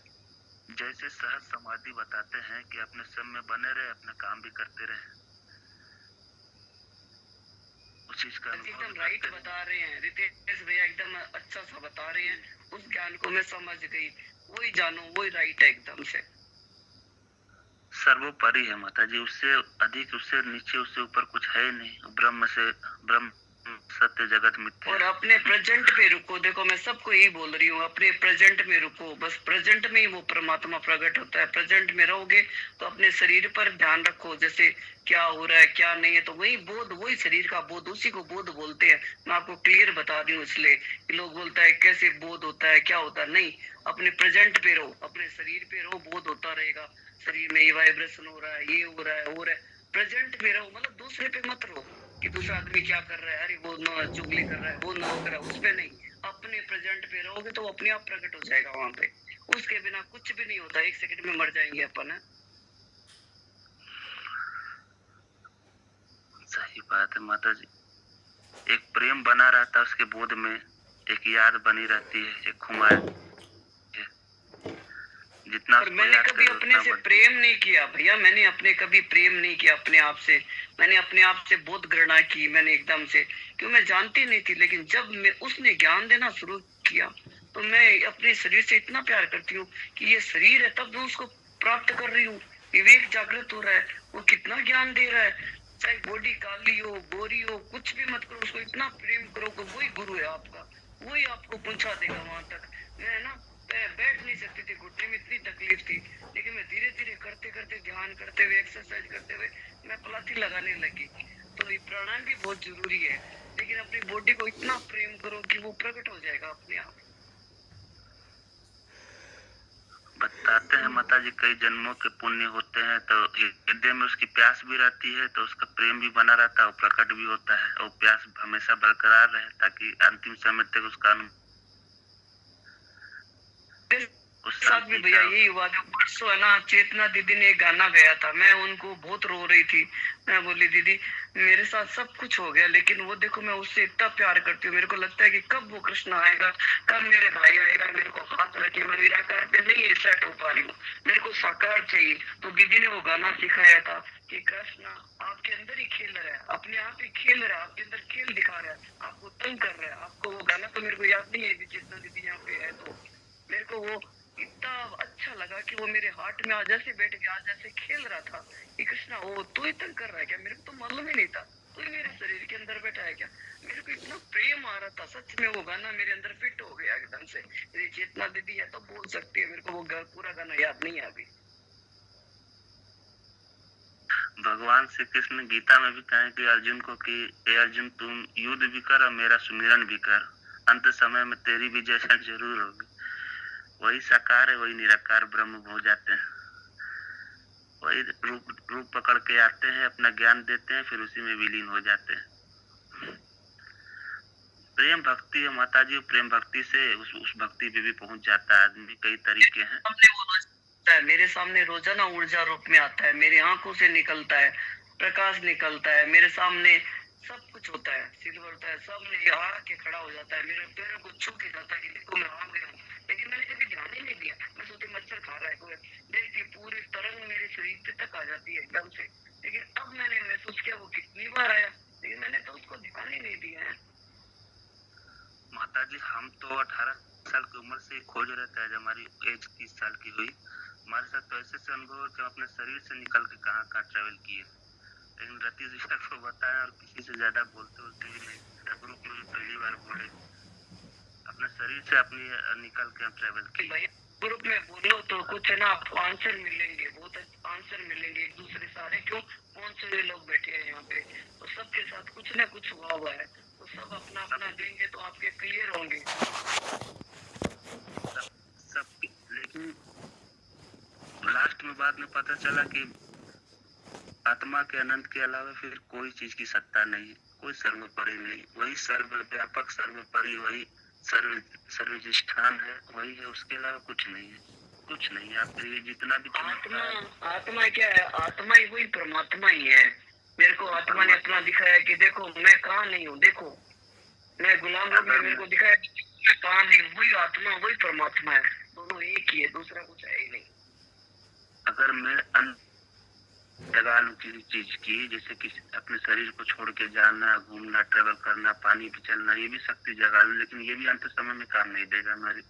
जैसे सहज समाधि बताते हैं कि अपने सब में बने रहे, अपना काम भी करते रहे, उस चीज का एकदम राइट बता रहे हैं रितेश भैया, एकदम अच्छा सा बता रहे हैं। उस ज्ञान को मैं समझ गई, वही जानो, वही राइट है एकदम से। सर्वोपरि है माता जी, उससे अधिक, उससे नीचे, उससे ऊपर कुछ है ही नहीं। ब्रह्म से ब्रह्म, सत्य जगत मिथ्या। और अपने प्रेजेंट पे रुको। देखो मैं सबको यही बोल रही हूँ, अपने प्रेजेंट में रुको, बस प्रेजेंट में ही वो परमात्मा प्रकट होता है। प्रेजेंट में रहोगे तो अपने शरीर पर ध्यान रखो, जैसे क्या हो रहा है क्या नहीं है, तो वही बोध, वही शरीर का बोध, उसी को बोध बोलते हैं। मैं आपको क्लियर बता रही हूँ, इसलिए लोग बोलता है कैसे बोध होता है, क्या होता है, नहीं, अपने प्रेजेंट पे रहो, अपने शरीर पे रहो, बोध होता रहेगा। शरीर में ये वाइब्रेशन हो रहा है, ये हो रहा है, प्रेजेंट में रहो, मतलब दूसरे पे मत रहो कि दूसरा आदमी क्या कर रहा है, अरे वो न चुगली कर रहा है, वो न कर रहा है, उसपे नहीं, अपने प्रेजेंट पे रहोगे तो अपने आप प्रकट हो जाएगा वहां पे। उसके बिना कुछ भी नहीं होता, 1 सेकंड में मर जाएंगे अपन, है। सही बात है माता जी। एक प्रेम बना रहता है उसके बोध में, एक याद बनी रहती है, एक खुमार। जितना मैंने कभी अपने से प्रेम नहीं किया भैया, मैंने अपने कभी प्रेम नहीं किया अपने आप से। मैंने अपने आप से बहुत घृणा की, मैंने एकदम से, क्यों मैं जानती नहीं थी। लेकिन जब मैं उसने ज्ञान देना शुरू किया तो मैं अपने शरीर से इतना प्यार करती हूँ कि ये शरीर है, तब मैं उसको प्राप्त कर रही हूँ। विवेक जागृत हो रहा है, वो कितना ज्ञान दे रहा है। चाहे बॉडी काली हो, गोरी हो, कुछ भी मत करो, उसको इतना प्रेम करो कि वही गुरु है आपका, वही आपको पहुंचा देगा वहां तक। मैं ना बैठ नहीं सकती थी, घुटने में इतनी तकलीफ थी, लेकिन मैं धीरे धीरे करते करते, ध्यान करते हुए, एक्सरसाइज करते हुए मैं पलाथी लगाने लगी। तो ये प्राणायाम भी बहुत जरूरी है, लेकिन अपनी बॉडी को इतना प्रेम करो कि वो प्रकट हो जाएगा अपने आप। बताते हैं माता जी, कई जन्मों के पुण्य होते हैं तो हृदय में उसकी प्यास भी रहती है, तो उसका प्रेम भी बना रहता है, वो प्रकट भी होता है, और प्यास हमेशा बरकरार रहे ताकि अंतिम समय तक उसका साथ भी भैया यही हुआ। जो परसों है ना, चेतना दीदी ने एक गाना गाया था, मैं उनको बहुत रो रही थी। मैं बोली दीदी मेरे साथ सब कुछ हो गया, लेकिन वो देखो मैं उससे इतना प्यार करती हूँ, मेरे को लगता है कि कब वो कृष्ण आएगा, कब मेरे भाई आएगा, मेरे को हाथ रखे, मैं निराकार पे नहीं सेट हो पा रही हूँ, मेरे को साकार चाहिए। तो दीदी ने वो गाना सिखाया था कि कृष्ण आपके अंदर ही खेल रहा है, अपने आप ही खेल रहा है, आपके अंदर खेल दिखा रहा है, आपको तंग कर रहा है। आपको वो गाना तो मेरे को याद नहीं है, चेतना दीदी यहाँ पे है, तो मेरे को वो इतना अच्छा लगा कि वो मेरे हार्ट में आज ऐसे बैठ गया, आज ऐसे खेल रहा था कि कृष्णा वो तो ही तंग कर रहा है क्या, मेरे को तो मालूम ही नहीं था। कोई मेरे शरीर के अंदर बैठा है क्या? मेरे को इतना प्रेम आ रहा था, सच में वो गाना मेरे अंदर फिट हो गया एकदम से। मेरी चेतना दीदी है तो बोल सकती है, मेरे को वो पूरा गाना याद नहीं है अभी। भगवान श्री कृष्ण गीता में भी कहे कि अर्जुन को कि हे अर्जुन तुम युद्ध भी कर और मेरा सुमिरन भी कर, अंत समय में तेरी भी जैसा जरूर होगी। वही साकार है, वही निराकार ब्रह्म हो जाते हैं, वही रूप पकड़ के आते हैं, अपना ज्ञान देते हैं, फिर उसी में विलीन हो जाते हैं। प्रेम भक्ति है माता जी, प्रेम भक्ति से उस भक्ति पे भी पहुंच जाता है आदमी। कई तरीके हैं, मेरे सामने रोजाना ऊर्जा रूप में आता है, मेरी आंखों से निकलता है, प्रकाश निकलता है, मेरे सामने सब कुछ होता है, सिल्वर होता है, सब में आके खड़ा हो जाता है, मेरे पैरों को छू के जाता है कि देखो मैं आ गया हूँ। लेकिन मैंने कभी ध्यान ही नहीं दिया, मैं सोचती मच्छर खा रहा है कोई, देखती पूरी तरंग मेरे शरीर पे तक आ जाती है एकदम से। लेकिन अब मैंने महसूस किया वो कितनी बार आया, लेकिन मैंने तो उसको ध्यान ही नहीं दिया है। माता जी हम तो 18 साल की उम्र से खोज रहता है, जब हमारी एज 30 साल की हुई हमारे साथ तो ऐसे अनुभव कि हम अपने शरीर से निकल के कहाँ ट्रेवल किए। लेकिन रति जी को बताएं और किसी से ज्यादा बोलते भी नहीं, ग्रुप में पहली बार बोले अपने शरीर से अपनी निकल के हम ट्रेवल किए। भैया ग्रुप में बोलो तो कुछ ना आपको आंसर मिलेंगे, बहुत आंसर मिलेंगे एक दूसरे सारे। क्यों 500 लोग बैठे हैं यहाँ पे, तो सबके साथ कुछ ना कुछ हुआ है, तो सब अपना अपना देंगे तो आपके क्लियर होंगे सब। लेकिन लास्ट में बाद में पता चला कि आत्मा के अनंत के अलावा फिर कोई चीज की सत्ता नहीं है, कोई सर्वोपरि नहीं, वही सर्वव्यापक सर्वोपरि, वही सर्वधिष्ठान है, वही है, उसके अलावा कुछ नहीं है, कुछ नहीं है। आप ये जितना भी आत्मा क्या है? आत्मा ही वही परमात्मा ही है। मेरे को आत्मा ने अपना दिखाया कि देखो मैं कहाँ नहीं हूँ, देखो मैं गुलाम हूँ, मेरे को दिखाया मैं कहाँ नहीं हूँ, वही आत्मा वही परमात्मा है, दोनों एक ही है, दूसरा कुछ है ही नहीं। अगर मैं लगा लूं किसी चीज की, जैसे कि अपने शरीर को छोड़ के जाना, घूमना, ट्रेवल करना, पानी पे चलना, ये भी शक्ति जगा लूं, लेकिन ये भी अंत समय में काम नहीं देगा। हमारे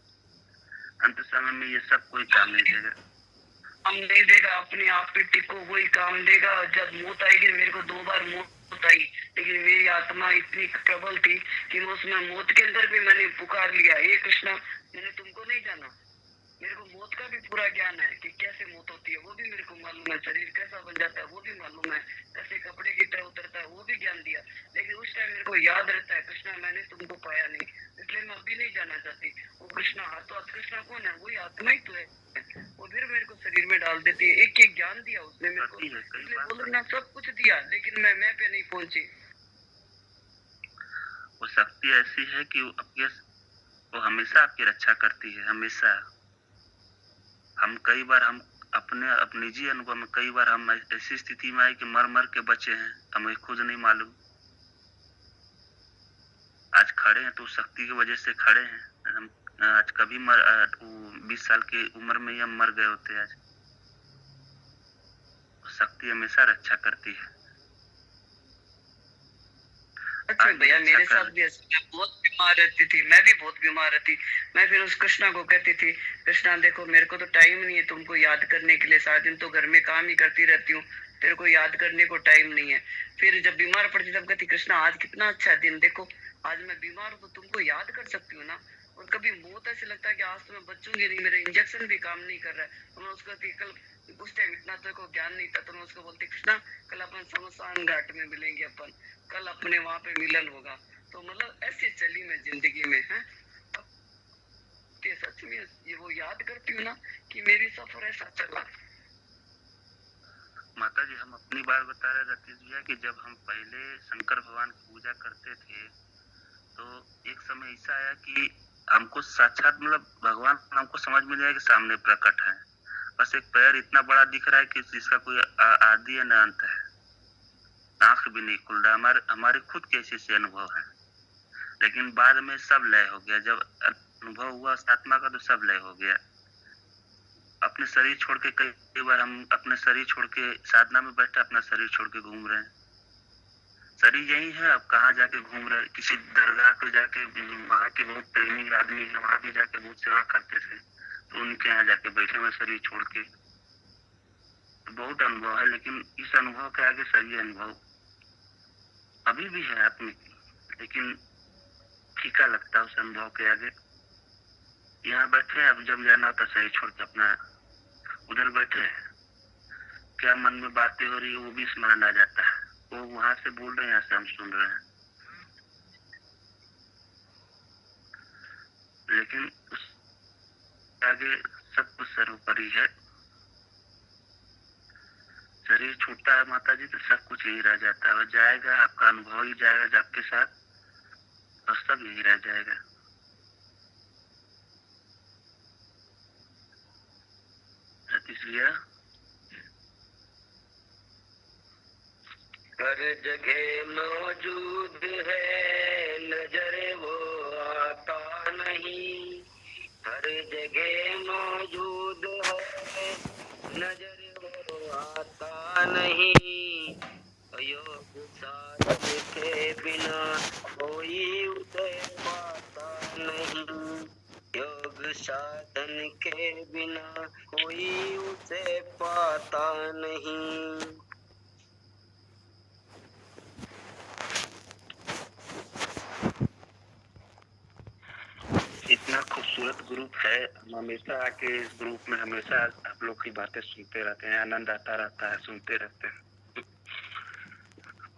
अंत समय में ये सब कोई काम नहीं देगा, काम नहीं देगा। अपने आप पे टिको, वही काम देगा। जब मौत आएगी, मेरे को 2 बार मौत आई, लेकिन मेरी आत्मा इतनी प्रबल थी कि मैं उसमें मौत के अंदर भी मैंने पुकार लिया, हे कृष्णा मैंने तुमको नहीं जाना। मेरे को मौत का भी पूरा ज्ञान है कि कैसे मौत होती है, वो भी मेरे को मालूम है, शरीर कैसा बन जाता है वो भी मालूम है, कैसे कपड़े की तरह उतरता है वो भी ज्ञान दिया। लेकिन उस टाइम मेरे को याद रहता है कृष्णा मैंने तुमको पाया नहीं, इसलिए मैं अभी नहीं जाना चाहती। वो कृष्णा हाथों हाथ कृष्णा कौन है? वही आत्मा ही तो है, वो फिर मेरे को शरीर में डाल देती है। एक एक ज्ञान दिया उसने मेरे को, इसलिए बोलना सब कुछ दिया, लेकिन मैं पे नहीं पहुंची। वो शक्ति ऐसी है कि वो हमेशा आपकी रक्षा करती है, हमेशा। हम कई बार हम अपने निजी अनुभव में कई बार हम ऐसी स्थिति में आए कि मर के बचे हैं, हमें खुद नहीं मालूम। आज खड़े हैं तो शक्ति की वजह से खड़े हैं। हम आज कभी 20 साल की उम्र में ही हम मर गए होते। आज शक्ति हमेशा रक्षा करती है। अच्छा भैया मेरे साथ भी मैं बहुत बीमार रहती थी, मैं भी बहुत बीमार रहती। मैं फिर उस कृष्णा को कहती थी, कृष्णा देखो मेरे को तो टाइम नहीं है तुमको याद करने के लिए, सारा दिन तो घर में काम ही करती रहती हूँ, तेरे को याद करने को टाइम नहीं है। फिर जब बीमार पड़ती तब कहती कृष्णा आज कितना अच्छा दिन, देखो आज मैं बीमार हूँ तो तुमको याद कर सकती हूँ ना। और कभी बहुत ऐसे लगता है कि आज तो मैं बचूंगी नहीं, मेरा इंजेक्शन भी काम नहीं कर रहा है। तो मैं उसको कल उस टाइम इतना तो को ज्ञान नहीं था, तो मैं उसको बोलती कृष्णा कल अपन शमशान घाट में मिलेंगे, अपन कल अपने वहां पे मिलन होगा। तो मतलब ऐसे चली मैं जिंदगी में है। सच में ये वो याद करती हूँ ना कि मेरी सफर ऐसा चला। माता जी हम अपनी बात बता रहे रतीश भैया कि जब हम पहले शंकर भगवान की पूजा करते थे तो एक समय ऐसा आया कि हमको साक्षात मतलब भगवान हमको समझ में नहीं आया कि सामने प्रकट है, बस एक पैर इतना बड़ा दिख रहा है कि जिसका कोई आदि है न अंत है, आंख भी नहीं खुल रहा। हमारे खुद के ऐसे अनुभव है। लेकिन बाद में सब लय हो गया, जब अनुभव हुआ आत्मा का तो सब लय हो गया। अपने शरीर छोड़ के कई बार हम अपने शरीर छोड़ के साधना में बैठे अपना शरीर छोड़ के घूम रहे हैं। शरीर यही है, अब कहाँ जाके घूम रहे हैं। किसी दरगाह पे जाके वहाँ के बहुत प्रेमी आदमी है, वहाँ भी जाके बहुत सेवा करते थे, तो उनके यहाँ जाके बैठे हुए शरीर छोड़ के। तो बहुत अनुभव है, लेकिन इस अनुभव के आगे सही अनुभव अभी भी है आप में, लेकिन फीका लगता है उस अनुभव के आगे। यहाँ बैठे, अब जब जाना होता सही छोड़ के अपना उधर बैठे, क्या मन में बातें हो रही है वो भी स्मरण आ जाता है। वो वहां से बोल रहे हैं, यहाँ से हम सुन रहे हैं, लेकिन उस आगे सब कुछ सर्वोपरि है। शरीर छूटता है माता जी तो सब कुछ यही रह जाता है, और जाएगा आपका अनुभव ही जाएगा आपके साथ, और सब यही रह जाएगा। इसलिए हर जगह मौजूद है, नजर वो आता नहीं। हर जगह मौजूद है, नजर वो आता नहीं। योग साधन के बिना कोई उसे पाता नहीं। योग साधन के बिना कोई उसे पाता नहीं। इतना खूबसूरत ग्रुप है, हम हमेशा आके इस ग्रुप में हमेशा आप लोग की बातें सुनते रहते हैं, आनंद आता रहता है, सुनते रहते हैं।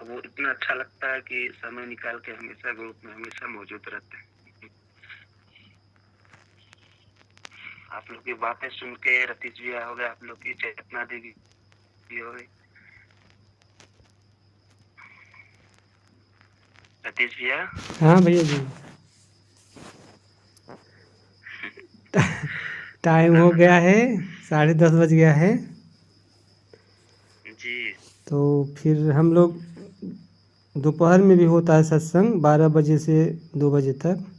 वो इतना अच्छा लगता है कि समय निकाल के हमेशा ग्रुप में हमेशा मौजूद रहते हैं। आप लोग की बातें सुन के रतीश भैया हो गए, आप लोग की चेतना देवी भी हो गई। रतीश भैया, हाँ भैया जी, टाइम हो गया है, 10:30 बज गया है। जी तो फिर हम लोग दोपहर में भी होता है सत्संग 12 बजे से 2 बजे तक।